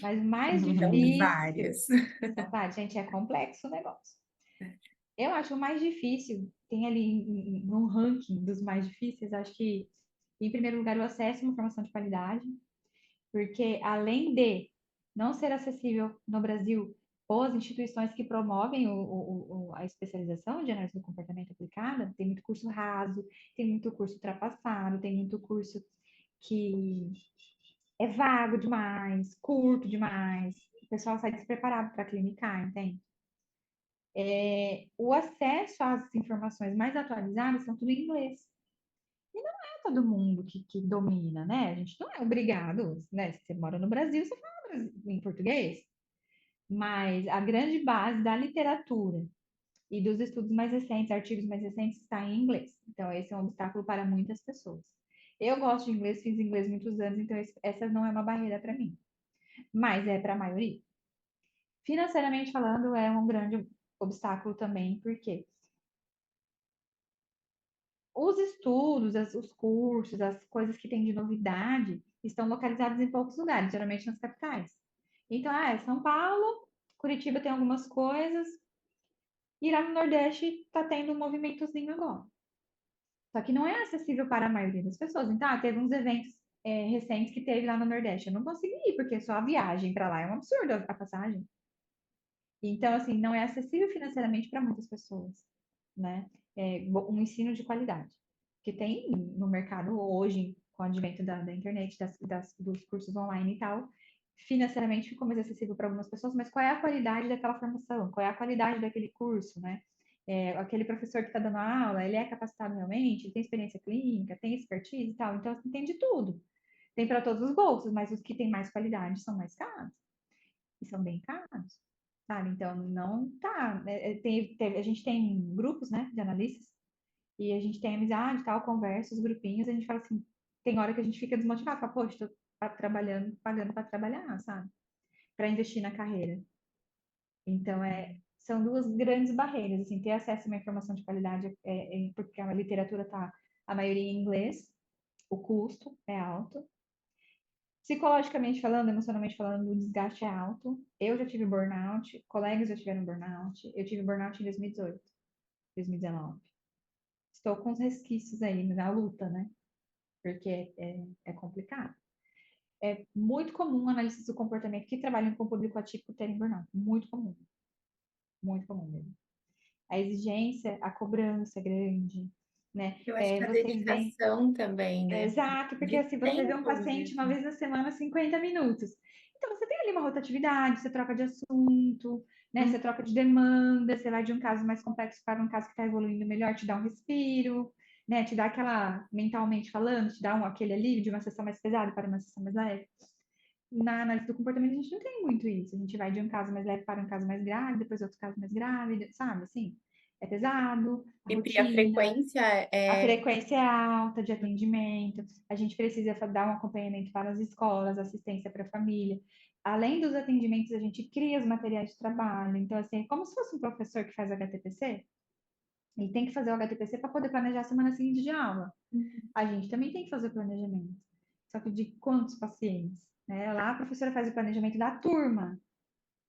Mas o mais São difícil, várias. são vários, gente, é complexo o negócio. Eu acho o mais difícil, tem ali num ranking dos mais difíceis, acho que, em primeiro lugar, o acesso a uma informação de qualidade, porque além de não ser acessível no Brasil, ou as instituições que promovem a especialização de análise do comportamento aplicada, tem muito curso raso, tem muito curso ultrapassado, tem muito curso que é vago demais, curto demais, o pessoal sai despreparado para clinicar, entende? O acesso às informações mais atualizadas são tudo em inglês. E não é todo mundo que domina, né? A gente não é obrigado, né? Se você mora no Brasil, você fala em português. Mas a grande base da literatura e dos estudos mais recentes, artigos mais recentes, está em inglês. Então, esse é um obstáculo para muitas pessoas. Eu gosto de inglês, fiz inglês muitos anos, então essa não é uma barreira para mim. Mas é para a maioria. Financeiramente falando, é um grande obstáculo também, porque os estudos, os cursos, as coisas que tem de novidade estão localizados em poucos lugares, geralmente nas capitais. Então, é São Paulo, Curitiba tem algumas coisas, e lá no Nordeste está tendo um movimentozinho agora. Só que não é acessível para a maioria das pessoas. Então, teve uns eventos recentes que teve lá no Nordeste. Eu não consegui ir, porque só a viagem para lá é um absurdo a passagem. Então, assim, não é acessível financeiramente para muitas pessoas, né? Um ensino de qualidade. Que tem no mercado hoje, com o advento da internet, dos cursos online e tal, financeiramente ficou mais acessível para algumas pessoas, mas qual é a qualidade daquela formação? Qual é a qualidade daquele curso, né? Aquele professor que está dando aula, ele é capacitado realmente? Ele tem experiência clínica, tem expertise e tal? Então, assim, tem de tudo. Tem para todos os bolsos, mas os que têm mais qualidade são mais caros. E são bem caros, sabe? Então, não tá. A gente tem grupos, né, de analistas, e a gente tem amizade, tal, conversa, os grupinhos, a gente fala assim, tem hora que a gente fica desmotivado, fala, poxa, estou trabalhando, pagando para trabalhar, sabe? Para investir na carreira. Então, são duas grandes barreiras, assim, ter acesso a uma informação de qualidade, porque a literatura está, a maioria em inglês, o custo é alto. Psicologicamente falando, emocionalmente falando, o desgaste é alto. Eu já tive burnout, colegas já tiveram burnout. Eu tive burnout em 2018, 2019. Estou com os resquícios aí na luta, né? porque é complicado. É muito comum analistas do comportamento que trabalham com público atípico terem burnout. Muito comum mesmo. A exigência, a cobrança é grande, né? Eu acho que a Vocês veem. dedicação também, né? Exato, porque De assim, você vê um tempo paciente uma mesmo. vez na semana, 50 minutos. Então, você tem ali uma rotatividade, você troca de assunto, né? Você troca de demanda, você vai de um caso mais complexo para um caso que está evoluindo melhor, te dá um respiro, né? Te dá aquela, mentalmente falando, te dá aquele alívio de uma sessão mais pesada para uma sessão mais leve. Na análise do comportamento, a gente não tem muito isso. A gente vai de um caso mais leve para um caso mais grave, depois outro caso mais grave, sabe? Assim, é pesado, a E Pri, a rotina. frequência A é frequência é alta de atendimento, a gente precisa dar um acompanhamento para as escolas, assistência para a família. Além dos atendimentos, a gente cria os materiais de trabalho. Então, assim, é como se fosse um professor que faz HTPC, ele tem que fazer o HTPC para poder planejar a semana seguinte de aula. A gente também tem que fazer o planejamento. Só que de quantos pacientes? Né? Lá a professora faz o planejamento da turma.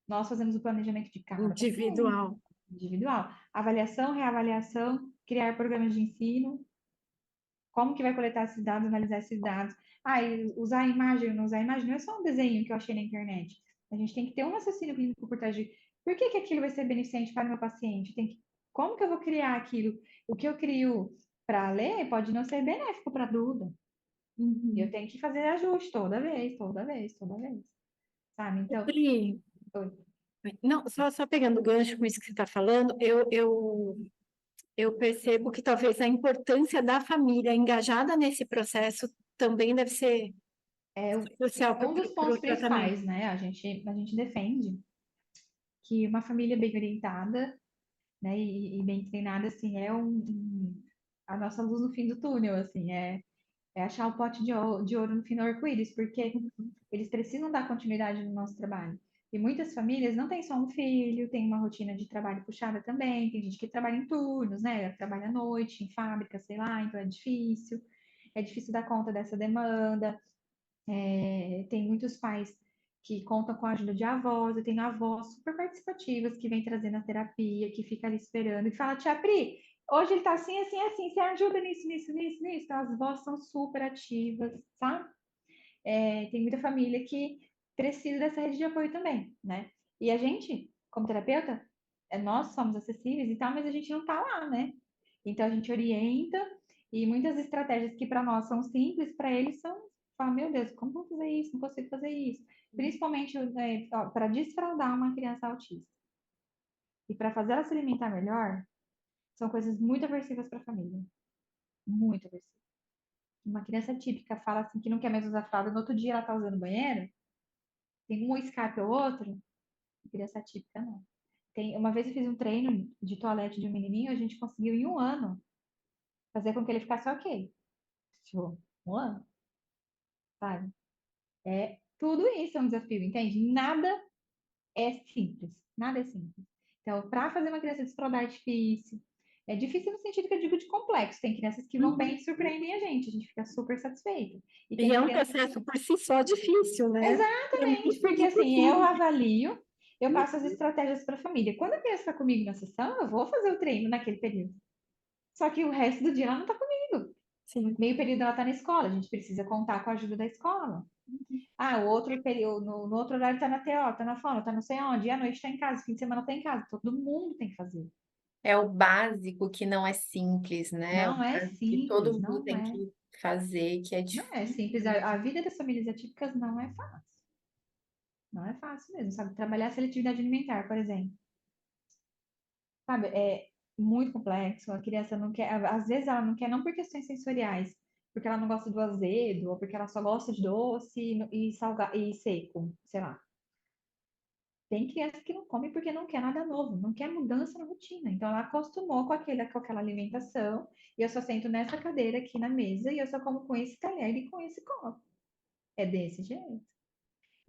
Nós fazemos o planejamento de cada paciente, Individual. individual. Avaliação, reavaliação, criar programas de ensino, como que vai coletar esses dados, analisar esses dados. Ah, e usar a imagem ou não usar a imagem não é só um desenho que eu achei na internet. A gente tem que ter um raciocínio clínico por trás de por que que aquilo vai ser beneficente para o meu paciente? Como que eu vou criar aquilo? O que eu crio para ler pode não ser benéfico para a Duda. Eu tenho que fazer ajuste toda vez, toda vez, toda vez. Sabe? Então, Pri, oi. não, só pegando o gancho com isso que você está falando, eu percebo que talvez a importância da família engajada nesse processo também deve ser crucial É um dos para pontos o tratamento. principais, né? A gente defende que uma família bem orientada, né, e bem treinada, assim, a nossa luz no fim do túnel, assim, é achar o pote de ouro no fim do arco-íris, porque eles precisam dar continuidade no nosso trabalho. E muitas famílias não têm só um filho, tem uma rotina de trabalho puxada também, tem gente que trabalha em turnos, né, trabalha à noite, em fábrica, sei lá, então é difícil dar conta dessa demanda. Tem muitos pais que contam com a ajuda de avós, eu tenho avós super participativas que vêm trazendo a terapia, que fica ali esperando e fala, tia Pri, hoje ele tá assim, assim, assim, você ajuda nisso, nisso, nisso, nisso. Então, as avós são super ativas, sabe? Tem muita família que precisa dessa rede de apoio também, né? E a gente, como terapeuta, nós somos acessíveis e tal, mas a gente não tá lá, né? Então a gente orienta e muitas estratégias que para nós são simples, para eles são, fala, meu Deus, como vou fazer isso? Não consigo fazer isso. Principalmente para desfraldar uma criança autista. E para fazer ela se alimentar melhor, são coisas muito aversivas para a família. Muito aversivas. Uma criança típica fala assim que não quer mais usar fralda, no outro dia ela tá usando banheiro, tem um escape ou outro, criança típica não. Uma vez eu fiz um treino de toalete de um menininho, a gente conseguiu em um ano fazer com que ele ficasse ok. Tipo, um ano, sabe? Tudo isso é um desafio, entende? Nada é simples, nada é simples. Então, para fazer uma criança desfraldar é difícil. É difícil no sentido que eu digo de complexo. Tem crianças que vão bem e surpreendem a gente fica super satisfeito. E E tem é um crianças processo por si só difícil, né? É exatamente, muito porque assim, eu difícil. avalio, eu passo as estratégias para a família. Quando a criança está comigo na sessão, eu vou fazer o treino naquele período. Só que o resto do dia ela não está comigo. Sim. Meio período ela está na escola, a gente precisa contar com a ajuda da escola. Ah, o outro período, no outro horário está na TO, está na fono, está não sei onde, e à noite está em casa, fim de semana está em casa. Todo mundo tem que fazer. é o básico que não é simples, né? O Não é básico que todo simples, mundo não tem é. que fazer, que é Não é difícil. simples. A vida das famílias atípicas não é fácil. Não é fácil mesmo, sabe? Trabalhar a seletividade alimentar, por exemplo. Sabe, é muito complexo. A criança não quer, às vezes ela não quer não por questões sensoriais, porque ela não gosta do azedo, ou porque ela só gosta de doce e seco, sei lá. Tem criança que não come porque não quer nada novo, não quer mudança na rotina. Então ela acostumou com aquela alimentação, e eu só sento nessa cadeira aqui na mesa e eu só como com esse talher e com esse copo. É desse jeito.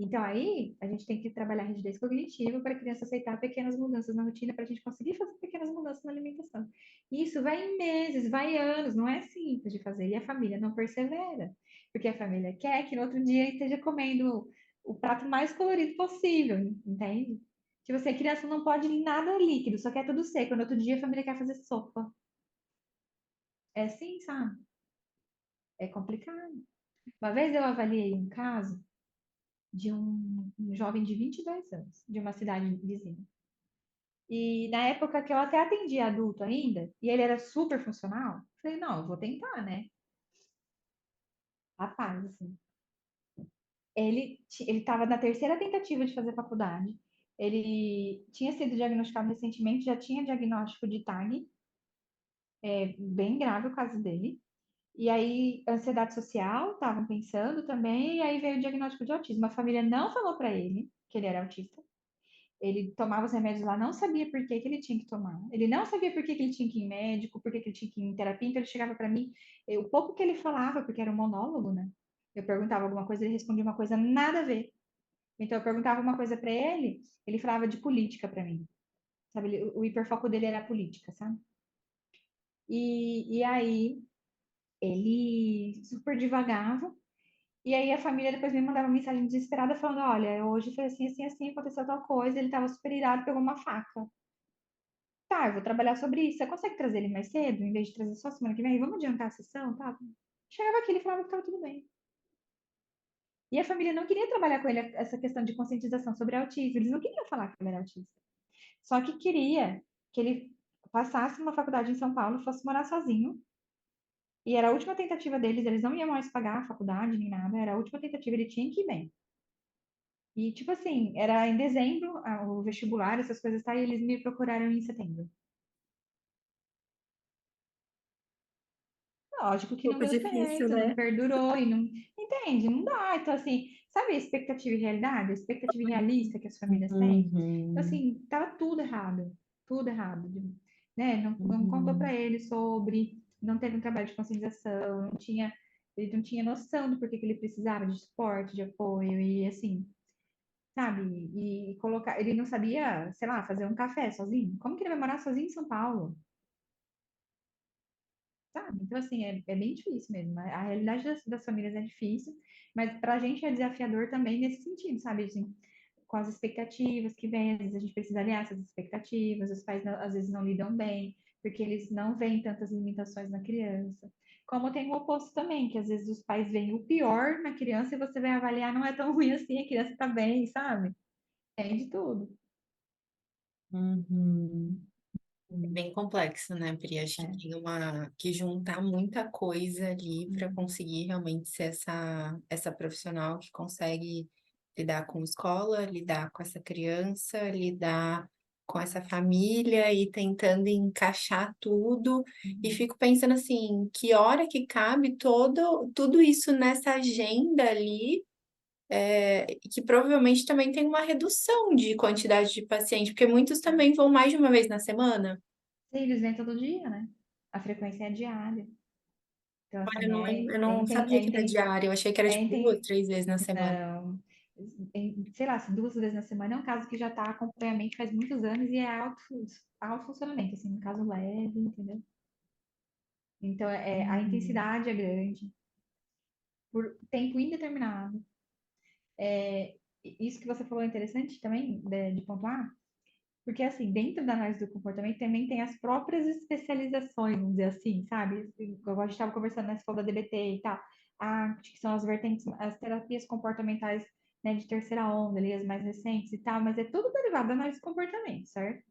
Então, aí, a gente tem que trabalhar a rigidez cognitiva para a criança aceitar pequenas mudanças na rotina, para a gente conseguir fazer pequenas mudanças na alimentação. E isso vai em meses, vai em anos, não é simples de fazer. E a família não persevera, porque a família quer que no outro dia esteja comendo o prato mais colorido possível, entende? Tipo assim, a criança não pode nada líquido, só quer tudo seco. No outro dia a família quer fazer sopa. É assim, sabe? É complicado. Uma vez eu avaliei um caso de um jovem de 22 anos, de uma cidade vizinha. E na época que eu até atendia adulto ainda, e ele era super funcional, falei, não, eu vou tentar, né? Rapaz, assim, ele estava na terceira tentativa de fazer faculdade. Ele tinha sido diagnosticado recentemente, já tinha diagnóstico de TAG, bem grave o caso dele. E aí, ansiedade social, estavam pensando também, e aí veio o diagnóstico de autismo. A família não falou para ele que ele era autista. Ele tomava os remédios lá, não sabia por que que ele tinha que tomar. Ele não sabia por que que ele tinha que ir em médico, por que que ele tinha que ir em terapia. Então ele chegava para mim, o pouco que ele falava, porque era um monólogo, né? Eu perguntava alguma coisa, ele respondia uma coisa nada a ver. Então eu perguntava uma coisa para ele falava de política para mim. Sabe, o hiperfoco dele era a política, sabe? E aí ele super divagava. E aí a família depois me mandava mensagem desesperada falando: olha, hoje foi assim, assim, assim, aconteceu tal coisa. Ele estava super irado, pegou uma faca. Tá, eu vou trabalhar sobre isso. Você consegue trazer ele mais cedo, em vez de trazer só semana que vem? Vamos adiantar a sessão, tá? Chegava aqui, ele falava que estava tudo bem. E a família não queria trabalhar com ele essa questão de conscientização sobre autismo. Eles não queriam falar que ele era autista. Só que queria que ele passasse uma faculdade em São Paulo, fosse morar sozinho. E era a última tentativa deles, eles não iam mais pagar a faculdade nem nada, era a última tentativa, ele tinha que ir bem. E, tipo assim, era em dezembro, o vestibular, essas coisas, tá? E eles me procuraram em setembro. Lógico Um que não pouco deu difícil, certo, não né? perdurou e não. Entende? Não dá. Então, assim, sabe a expectativa e realidade? A expectativa irrealista que as famílias têm? Então, Uhum, assim, tava tudo errado. Tudo errado. Né? Não contou uhum, para ele sobre, não teve um trabalho de conscientização, ele não tinha noção do porquê que ele precisava de suporte, de apoio, e assim, sabe? E colocar. Ele não sabia, sei lá, fazer um café sozinho. Como que ele vai morar sozinho em São Paulo? Sabe? Então, assim, é bem difícil mesmo. A realidade das famílias é difícil, mas para a gente é desafiador também nesse sentido, sabe? Assim, com as expectativas que vem, às vezes a gente precisa alinhar essas expectativas, os pais às vezes não lidam bem, porque eles não veem tantas limitações na criança. Como tem o oposto também, que às vezes os pais veem o pior na criança e você vai avaliar, não é tão ruim assim, a criança tá bem, sabe? Tem de tudo. uhum, É bem complexo, né, Pri? Acho que É. tem que juntar muita coisa ali para Uhum. conseguir realmente ser essa profissional que consegue lidar com escola, lidar com essa criança, lidar com essa família e tentando encaixar tudo. E Uhum. fico pensando assim, que hora que cabe tudo isso nessa agenda ali, que provavelmente também tem uma redução de quantidade de paciente, porque muitos também vão mais de uma vez na semana. Sim, eles vêm todo dia, né? A frequência é diária. Então, Olha, assim, eu não sabia que era diário, eu achei que era é, tipo duas, três vezes na semana. não, sei lá, se 2 vezes na semana é um caso que já está acompanhamento faz muitos anos e é alto funcionamento, assim, um caso leve, entendeu? Então, a uhum, intensidade é grande, por tempo indeterminado. Isso que você falou é interessante também, de pontuar, porque, assim, dentro da análise do comportamento também tem as próprias especializações, vamos dizer assim, sabe? Igual a gente estava conversando na escola da DBT e tal, que são as vertentes, as terapias comportamentais, né, de terceira onda, ali, as mais recentes e tal, mas é tudo derivado da análise do comportamento, certo?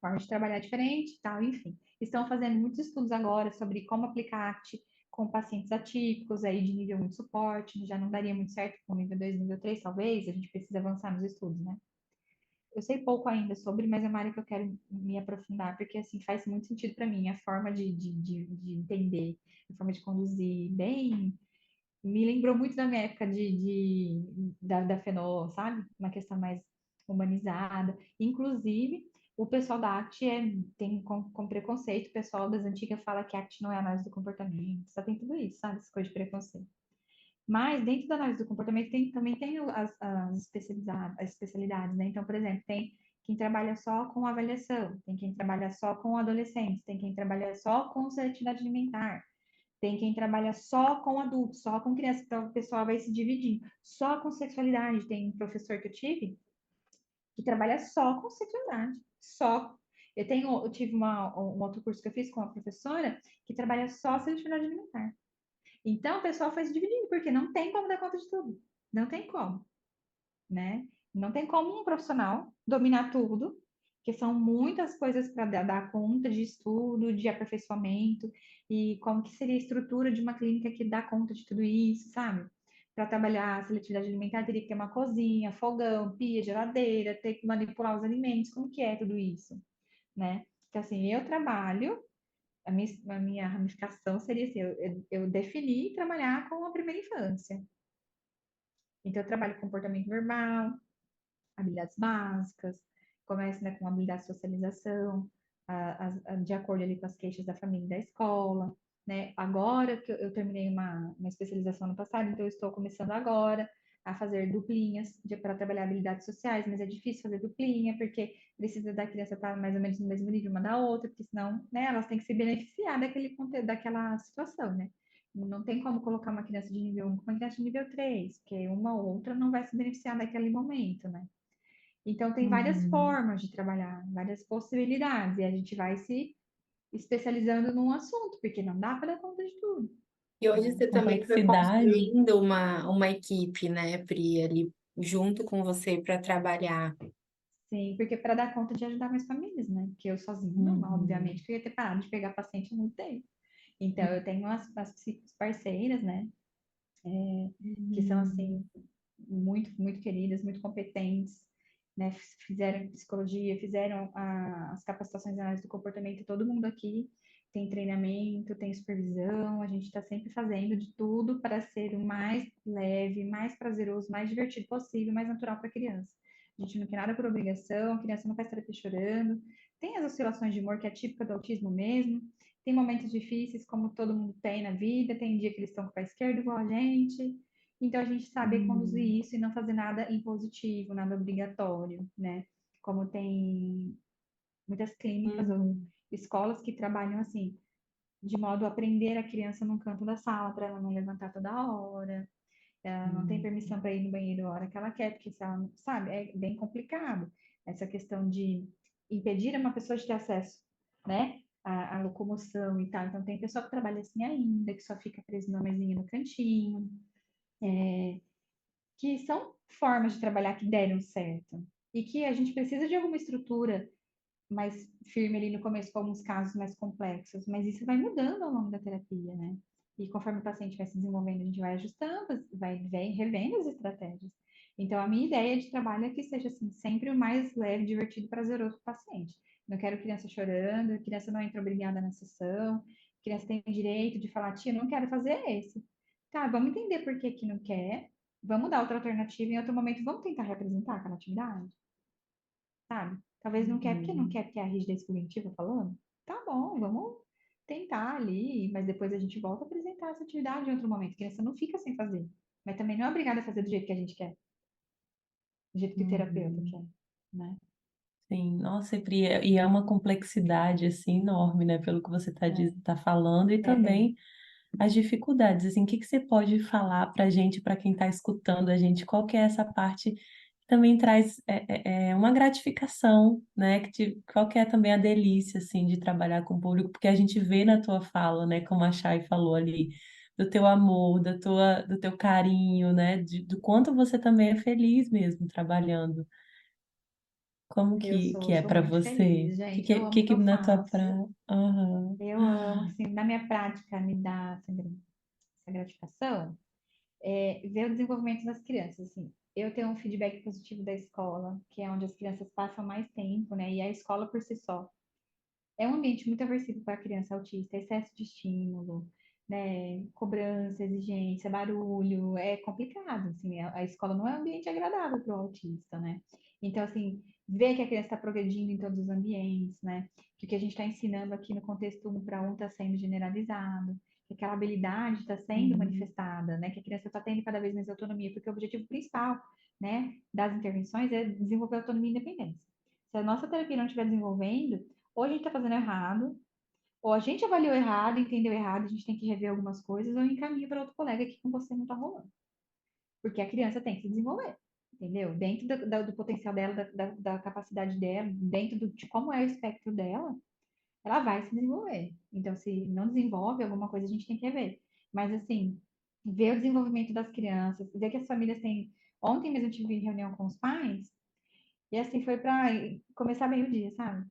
Forma de trabalhar diferente e tal, enfim. Estão fazendo muitos estudos agora sobre como aplicar ACT com pacientes atípicos, aí de nível 1 de suporte, já não daria muito certo com nível 2, nível 3, talvez, a gente precisa avançar nos estudos, né? Eu sei pouco ainda sobre, mas é uma área que eu quero me aprofundar, porque assim faz muito sentido para mim a forma de entender, a forma de conduzir, bem. Me lembrou muito da minha época da Fenô, sabe? Uma questão mais humanizada. Inclusive, o pessoal da ACT tem com preconceito, o pessoal das antigas fala que a ACT não é análise do comportamento, só tem tudo isso, sabe? Essa coisa de preconceito. Mas dentro da análise do comportamento também tem as especialidades, né? Então, por exemplo, tem quem trabalha só com avaliação, tem quem trabalha só com adolescentes, tem quem trabalha só com seletividade alimentar, tem quem trabalha só com adultos, só com crianças, então o pessoal vai se dividindo. Só com sexualidade, tem um professor que eu tive que trabalha só com sexualidade, só. Eu tive um outro curso que eu fiz com uma professora que trabalha só seletividade alimentar. Então, o pessoal foi se dividindo, porque não tem como dar conta de tudo. Não tem como, né? Não tem como um profissional dominar tudo, que são muitas coisas para dar conta de estudo, de aperfeiçoamento, e como que seria a estrutura de uma clínica que dá conta de tudo isso, sabe? Para trabalhar a seletividade alimentar, teria que ter uma cozinha, fogão, pia, geladeira, ter que manipular os alimentos, como que é tudo isso, né? Então, assim, eu trabalho, a minha ramificação seria assim, eu defini trabalhar com a primeira infância. Então, eu trabalho com comportamento verbal, habilidades básicas, começa, né, com habilidade de socialização, de acordo ali com as queixas da família e da escola, né? Agora que eu terminei uma especialização no passado, então eu estou começando agora a fazer duplinhas para trabalhar habilidades sociais, mas é difícil fazer duplinha, porque precisa da criança estar mais ou menos no mesmo nível uma da outra, porque senão, né, elas têm que se beneficiar daquele conteúdo, daquela situação, né? Não tem como colocar uma criança de nível 1 com uma criança de nível 3, porque uma ou outra não vai se beneficiar daquele momento, né? Então, tem várias Uhum. formas de trabalhar, várias possibilidades, e a gente vai se especializando num assunto, porque não dá para dar conta de tudo, E hoje né? você também foi Complexidade. construindo uma equipe, né, Pri, ali junto com você para trabalhar. Sim, porque para dar conta de ajudar mais famílias, né? Porque eu sozinha, não, Uhum. obviamente, que eu ia ter parado de pegar paciente há muito tempo. Então, eu tenho as psicos parceiras, né? Que são, Uhum. assim, muito, muito queridas, muito competentes, né? Fizeram psicologia, fizeram as capacitações de análise do comportamento, todo mundo aqui tem treinamento, tem supervisão, a gente está sempre fazendo de tudo para ser o mais leve, mais prazeroso, mais divertido possível, mais natural para a criança. A gente não quer nada por obrigação, a criança não faz terapia chorando, tem as oscilações de humor que é típica do autismo mesmo, tem momentos difíceis, como todo mundo tem na vida, tem dia que eles estão com o pé esquerdo igual a gente, então, a gente saber conduzir Uhum. isso e não fazer nada impositivo, nada obrigatório, né? Como tem muitas clínicas ou Uhum. escolas que trabalham assim, de modo a prender a criança num canto da sala para ela não levantar toda hora, ela não tem Uhum. permissão para ir no banheiro a hora que ela quer, porque se ela não sabe, é bem complicado essa questão de impedir uma pessoa de ter acesso, né? À locomoção e tal. Então, tem pessoa que trabalha assim ainda, que só fica preso numa mesinha no cantinho, que são formas de trabalhar que deram certo. E que a gente precisa de alguma estrutura mais firme ali no começo, com alguns casos mais complexos, mas isso vai mudando ao longo da terapia, né? E conforme o paciente vai se desenvolvendo, a gente vai ajustando, vai revendo as estratégias. Então, a minha ideia de trabalho é que seja assim, sempre o mais leve, divertido e prazeroso para o paciente. Não quero criança chorando, a criança não entra obrigada na sessão, a criança tem direito de falar, tia, eu não quero fazer esse. Tá, vamos entender por que que não quer, vamos dar outra alternativa, em outro momento vamos tentar representar aquela atividade, sabe? Talvez não quer porque não Uhum. quer, porque é a rigidez cognitiva falando. Tá bom, vamos tentar ali, mas depois a gente volta a apresentar essa atividade em outro momento. A criança não fica sem fazer, mas também não é obrigada a fazer do jeito que a gente quer, do jeito que o terapeuta Uhum. quer, né? Sim, nossa, e é uma complexidade assim enorme, né, pelo que você está tá falando e É. também as dificuldades, assim, o que que você pode falar para a gente, para quem está escutando a gente, qual que é essa parte que também traz uma gratificação, né, qual que é também a delícia, assim, de trabalhar com o público, porque a gente vê na tua fala, né, como a Chay falou ali, do teu amor, do teu carinho, né, do quanto você também é feliz mesmo trabalhando. Como Eu que é sou para muito você? feliz, O que, gente. que, Eu amo o que que eu na tua faço. praia? Aham. Eu amo, assim, na minha prática me dá essa gratificação. Ver o desenvolvimento das crianças, assim. Eu tenho um feedback positivo da escola, que é onde as crianças passam mais tempo, né? E a escola por si só é um ambiente muito aversivo para a criança autista, excesso de estímulo, né? Cobrança, exigência, barulho, é complicado, assim. A escola não é um ambiente agradável para o autista, né? Então, assim, ver que a criança está progredindo em todos os ambientes, né? Que o que a gente está ensinando aqui no contexto 1 para 1 está sendo generalizado, que aquela habilidade está sendo Uhum. manifestada, né? Que a criança está tendo cada vez mais autonomia, porque o objetivo principal, né, das intervenções é desenvolver autonomia e independência. Se a nossa terapia não estiver desenvolvendo, ou a gente está fazendo errado, ou a gente avaliou errado, entendeu errado, a gente tem que rever algumas coisas, ou encaminha para outro colega que com você não está rolando. Porque a criança tem que se desenvolver, entendeu? Dentro do potencial dela, da capacidade dela, dentro de como é o espectro dela, ela vai se desenvolver. Então, se não desenvolve alguma coisa, a gente tem que rever. Mas, assim, ver o desenvolvimento das crianças, ver que as famílias têm. Ontem mesmo eu tive reunião com os pais, e assim foi para começar bem o dia, sabe?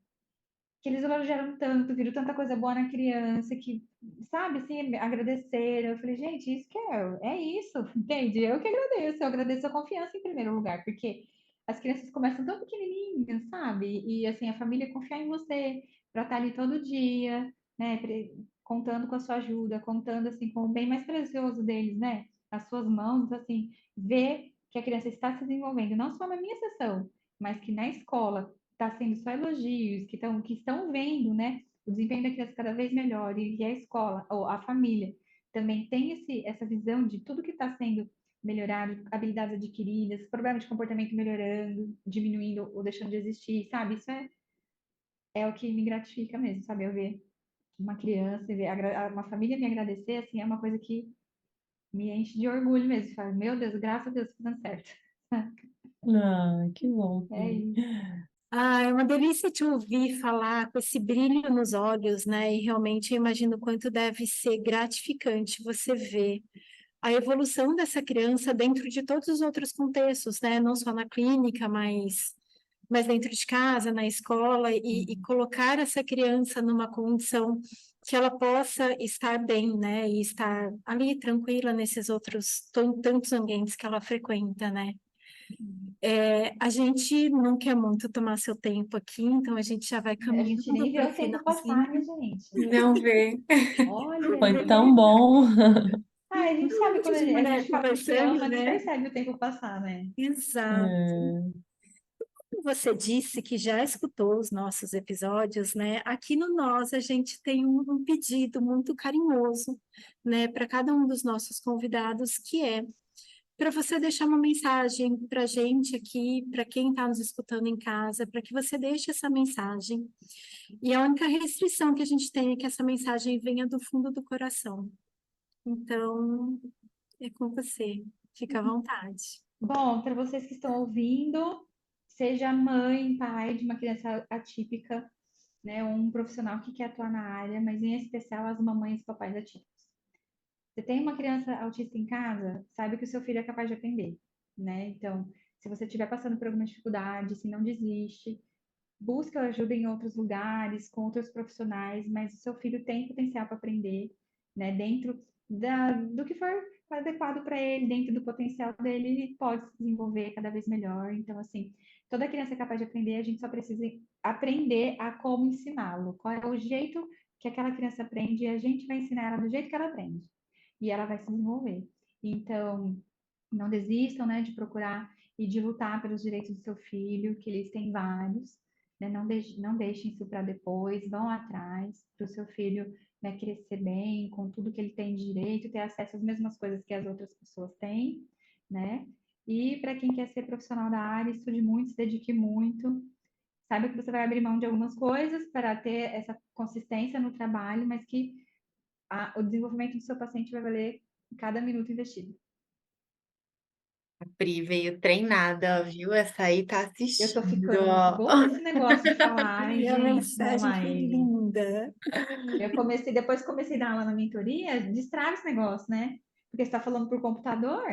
Que eles elogiaram tanto, viram tanta coisa boa na criança, que, sabe, assim, agradeceram. Eu falei, gente, isso que é isso, entende? Eu que agradeço, eu agradeço a confiança em primeiro lugar, porque as crianças começam tão pequenininhas, sabe? E, assim, a família confiar em você para estar ali todo dia, né, contando com a sua ajuda, contando, assim, com o bem mais precioso deles, né? As suas mãos, assim, ver que a criança está se desenvolvendo, não só na minha sessão, mas que na escola está sendo só elogios, que estão vendo, né, o desempenho da criança cada vez melhor, e a escola, ou a família, também tem essa visão de tudo que está sendo melhorado, habilidades adquiridas, problemas de comportamento melhorando, diminuindo ou deixando de existir, sabe? Isso é o que me gratifica mesmo, sabe? Eu ver uma criança, ver uma família me agradecer, assim, é uma coisa que me enche de orgulho mesmo. Fala, meu Deus, graças a Deus, tá dando certo. Ah, que bom, É Pri. isso. Ah, é uma delícia te ouvir falar com esse brilho nos olhos, né? E realmente eu imagino o quanto deve ser gratificante você ver a evolução dessa criança dentro de todos os outros contextos, né? Não só na clínica, mas dentro de casa, na escola, e colocar essa criança numa condição que ela possa estar bem, né? E estar ali tranquila nesses outros tantos ambientes que ela frequenta, né? A gente não quer muito tomar seu tempo aqui, então a gente já vai A gente caminhando nem vê para o o tempo passar, né, finalzinho. gente? Não vê. Olha, Foi tão bom. ah, a gente Um sabe quando monte de a mulher gente fala que ama, conversando, nem né? percebe o tempo passar, né? Exato. É, Você disse que já escutou os nossos episódios, né? Aqui no Nós a gente tem um pedido muito carinhoso, né, para cada um dos nossos convidados, que é para você deixar uma mensagem para a gente aqui, para quem está nos escutando em casa, para que você deixe essa mensagem. E a única restrição que a gente tem é que essa mensagem venha do fundo do coração. Então, é com você. Fica à vontade. Bom, para vocês que estão ouvindo, seja mãe, pai de uma criança atípica, né, ou um profissional que quer atuar na área, mas em especial as mamães e papais atípicos. Você tem uma criança autista em casa, sabe que o seu filho é capaz de aprender, né? Então, se você estiver passando por alguma dificuldade, se não desiste, busca ajuda em outros lugares, com outros profissionais, mas o seu filho tem potencial para aprender, né? Dentro do que for adequado para ele, dentro do potencial dele, ele pode se desenvolver cada vez melhor. Então, assim, toda criança é capaz de aprender, a gente só precisa aprender a como ensiná-lo. Qual é o jeito que aquela criança aprende e a gente vai ensinar ela do jeito que ela aprende. E ela vai se desenvolver. Então, não desistam, né, de procurar e de lutar pelos direitos do seu filho, que eles têm vários, né? Não deixem isso para depois, vão atrás para o seu filho, né, crescer bem, com tudo que ele tem de direito, ter acesso às mesmas coisas que as outras pessoas têm, né? E para quem quer ser profissional da área, estude muito, se dedique muito. Saiba que você vai abrir mão de algumas coisas para ter essa consistência no trabalho, mas que o desenvolvimento do seu paciente vai valer cada minuto investido. A Pri veio treinada, viu? Essa aí tá Eu tô assistindo, ficando muito ó. boa nesse negócio de falar, hein, E a gente, na mensagem foi live. linda. Depois comecei a dar aula na mentoria, destrava esse negócio, né? Porque você tá falando por computador,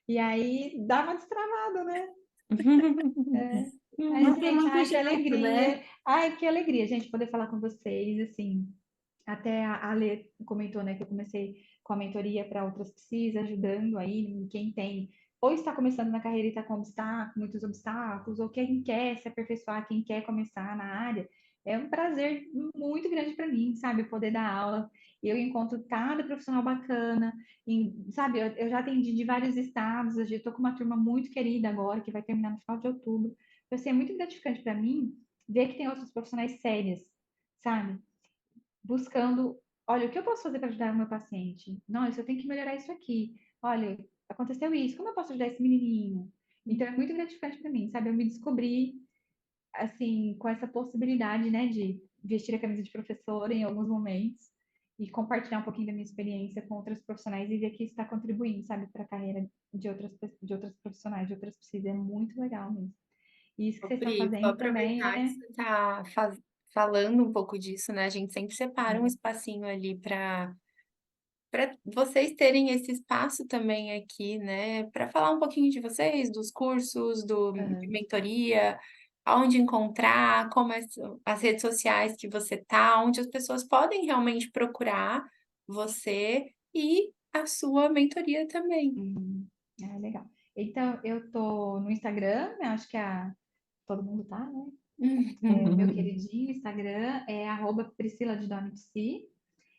e aí dá uma destravada, né? Ai, Não tem gente, muito ai, que jeito, né? alegria. Ai, que alegria, gente, poder falar com vocês, assim. Até a Lê comentou, né, que eu comecei com a mentoria para outras psis, ajudando aí quem tem, ou está começando na carreira e está com muitos obstáculos, ou quem quer se aperfeiçoar, quem quer começar na área. É um prazer muito grande para mim, sabe, poder dar aula. Eu encontro cada profissional bacana, sabe, eu já atendi de vários estados, eu estou com uma turma muito querida agora, que vai terminar no final de outubro. Então, assim, é muito gratificante para mim ver que tem outros profissionais sérios, sabe? Buscando, olha, o que eu posso fazer para ajudar o meu paciente? Não, eu tenho que melhorar isso aqui. Olha, aconteceu isso, como eu posso ajudar esse menininho? Então é muito gratificante para mim, sabe? Eu me descobri assim com essa possibilidade, né, de vestir a camisa de professora em alguns momentos e compartilhar um pouquinho da minha experiência com outros profissionais e ver que isso está contribuindo, sabe, para a carreira de outras profissionais, de outras pesquisas. É muito legal mesmo. E isso que Ô, vocês estão Pri, vou fazendo também aproveitar que é. você está falando um pouco disso, né? A gente sempre separa um Hum, espacinho ali para para vocês terem esse espaço também aqui, né, para falar um pouquinho de vocês, dos cursos, de Aham. mentoria, aonde encontrar, como as redes sociais que você tá, onde as pessoas podem realmente procurar você e a sua mentoria também. Legal. Então, eu tô no Instagram, eu acho que todo mundo tá, né? Meu queridinho Instagram é @Priscila de Dona Psi.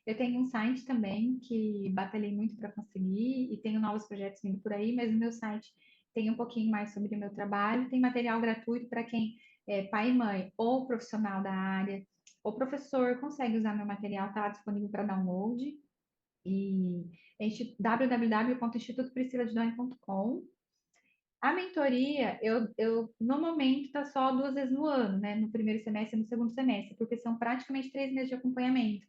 Eu tenho um site também que batalhei muito para conseguir e tenho novos projetos vindo por aí, mas no meu site tem um pouquinho mais sobre o meu trabalho. Tem material gratuito para quem é pai e mãe ou profissional da área ou professor, consegue usar meu material, está disponível para download. E é www.institutoprisciladedonha.com. A mentoria, eu no momento está só 2 vezes no ano, né? No primeiro semestre e no segundo semestre, porque são praticamente 3 meses de acompanhamento.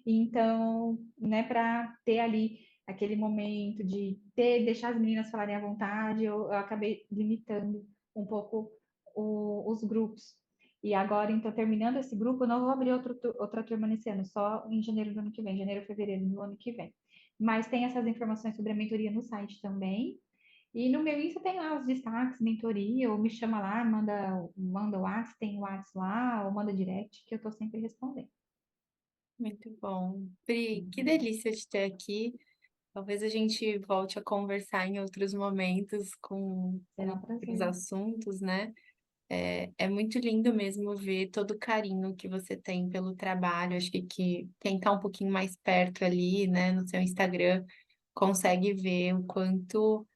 Então, né, para ter ali aquele momento de deixar as meninas falarem à vontade, eu acabei limitando um pouco os grupos. E agora, então, terminando esse grupo, eu não vou abrir outra turma nesse ano, só em janeiro do ano que vem, janeiro, fevereiro do ano que vem. Mas tem essas informações sobre a mentoria no site também. E no meu Insta tem lá os destaques, mentoria, ou me chama lá, manda o WhatsApp, tem o WhatsApp lá, ou manda direct, que eu tô sempre respondendo. Muito bom. Pri, que delícia te ter aqui. Talvez a gente volte a conversar em outros momentos com Será um outros prazer. assuntos, né? É muito lindo mesmo ver todo o carinho que você tem pelo trabalho. Acho que quem está um pouquinho mais perto ali, né, no seu Instagram, consegue ver o quanto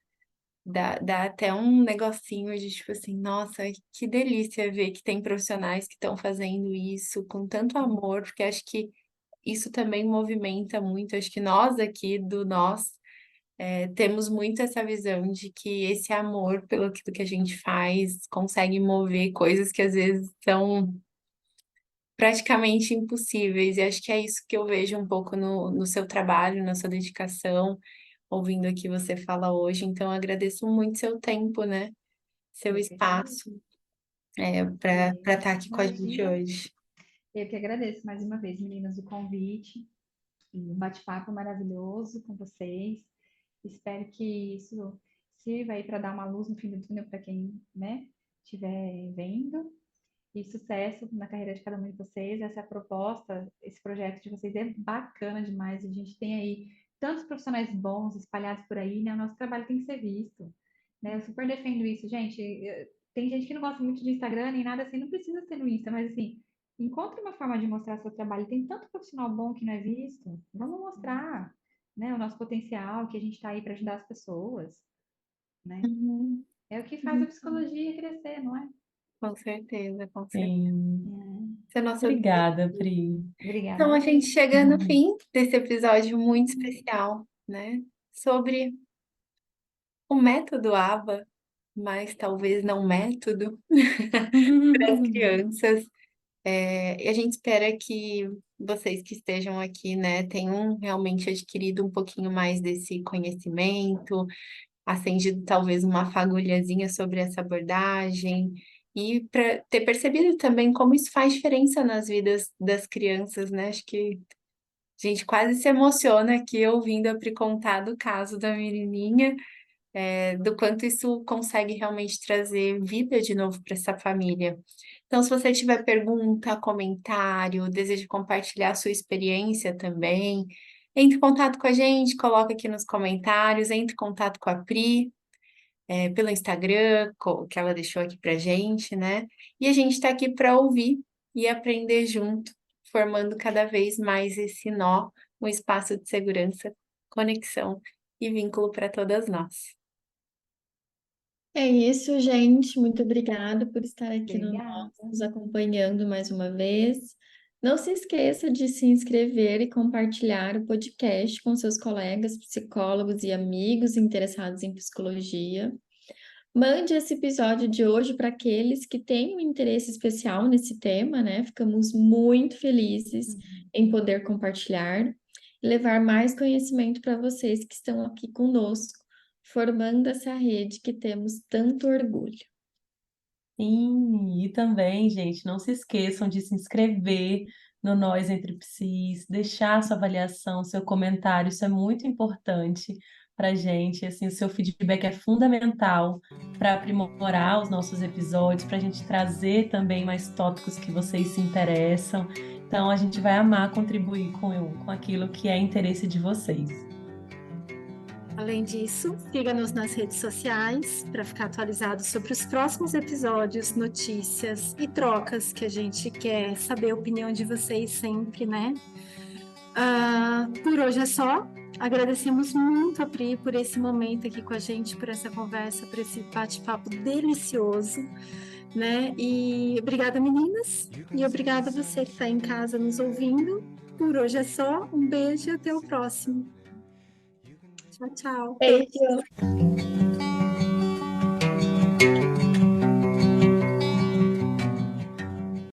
dá até um negocinho de tipo assim, nossa, que delícia ver que tem profissionais que estão fazendo isso com tanto amor, porque acho que isso também movimenta muito. Acho que nós aqui do Nós temos muito essa visão de que esse amor pelo aquilo que a gente faz consegue mover coisas que às vezes são praticamente impossíveis. E acho que é isso que eu vejo um pouco no seu trabalho, na sua dedicação, ouvindo aqui você falar hoje. Então, eu agradeço muito seu tempo, né? Seu Eu que agradeço. espaço, para estar aqui com a gente Imagina. hoje. Eu que agradeço mais uma vez, meninas, o convite e um bate-papo maravilhoso com vocês. Espero que isso sirva aí para dar uma luz no fim do túnel para quem, né, estiver vendo. E sucesso na carreira de cada um de vocês. Essa é a proposta, esse projeto de vocês é bacana demais. A gente tem aí tantos profissionais bons espalhados por aí, né? O nosso trabalho tem que ser visto, né? Eu super defendo isso, gente. Tem gente que não gosta muito de Instagram nem nada assim, não precisa ser no Insta, mas assim, encontre uma forma de mostrar seu trabalho. Tem tanto profissional bom que não é visto. Vamos mostrar, né, o nosso potencial, que a gente está aí para ajudar as pessoas, né? Uhum. É o que faz a psicologia crescer, não é? Com certeza, com certeza. Sim. Esse é o nosso Obrigada, objetivo. Pri. Obrigada Então, a a gente você. chega no fim desse episódio muito especial, né? Sobre o método ABA, mas talvez não método para as crianças. E a gente espera que vocês que estejam aqui, né, tenham realmente adquirido um pouquinho mais desse conhecimento, acendido talvez uma fagulhazinha sobre essa abordagem. E para ter percebido também como isso faz diferença nas vidas das crianças, né? Acho que a gente quase se emociona aqui ouvindo a Pri contar do caso da menininha, do quanto isso consegue realmente trazer vida de novo para essa família. Então, se você tiver pergunta, comentário, deseja compartilhar a sua experiência também, entre em contato com a gente, coloca aqui nos comentários, entre em contato com a Pri, pelo Instagram, que ela deixou aqui pra gente, né? E a gente está aqui para ouvir e aprender junto, formando cada vez mais esse nó, um espaço de segurança, conexão e vínculo para todas nós. É isso, gente. Muito obrigada por estar aqui no Obrigada. Nós, nos acompanhando mais uma vez. Não se esqueça de se inscrever e compartilhar o podcast com seus colegas, psicólogos e amigos interessados em psicologia. Mande esse episódio de hoje para aqueles que têm um interesse especial nesse tema, né? Ficamos muito felizes em poder compartilhar e levar mais conhecimento para vocês que estão aqui conosco, formando essa rede que temos tanto orgulho. Sim, e E também, gente, não se esqueçam de se inscrever no Nós Entre Psis, deixar sua avaliação, seu comentário, isso é muito importante para a gente. Assim, o seu feedback é fundamental para aprimorar os nossos episódios, para a gente trazer também mais tópicos que vocês se interessam. Então, a gente vai amar contribuir com aquilo que é interesse de vocês. Além disso, siga-nos nas redes sociais para ficar atualizado sobre os próximos episódios, notícias e trocas que a gente quer saber a opinião de vocês sempre, né? Por hoje é só. Agradecemos muito a Pri por esse momento aqui com a gente, por essa conversa, por esse bate-papo delicioso, né? E obrigada, meninas, e obrigada a você que está em casa nos ouvindo. Por hoje é só. Um beijo e até o próximo. Tchau, tchau. Beijo!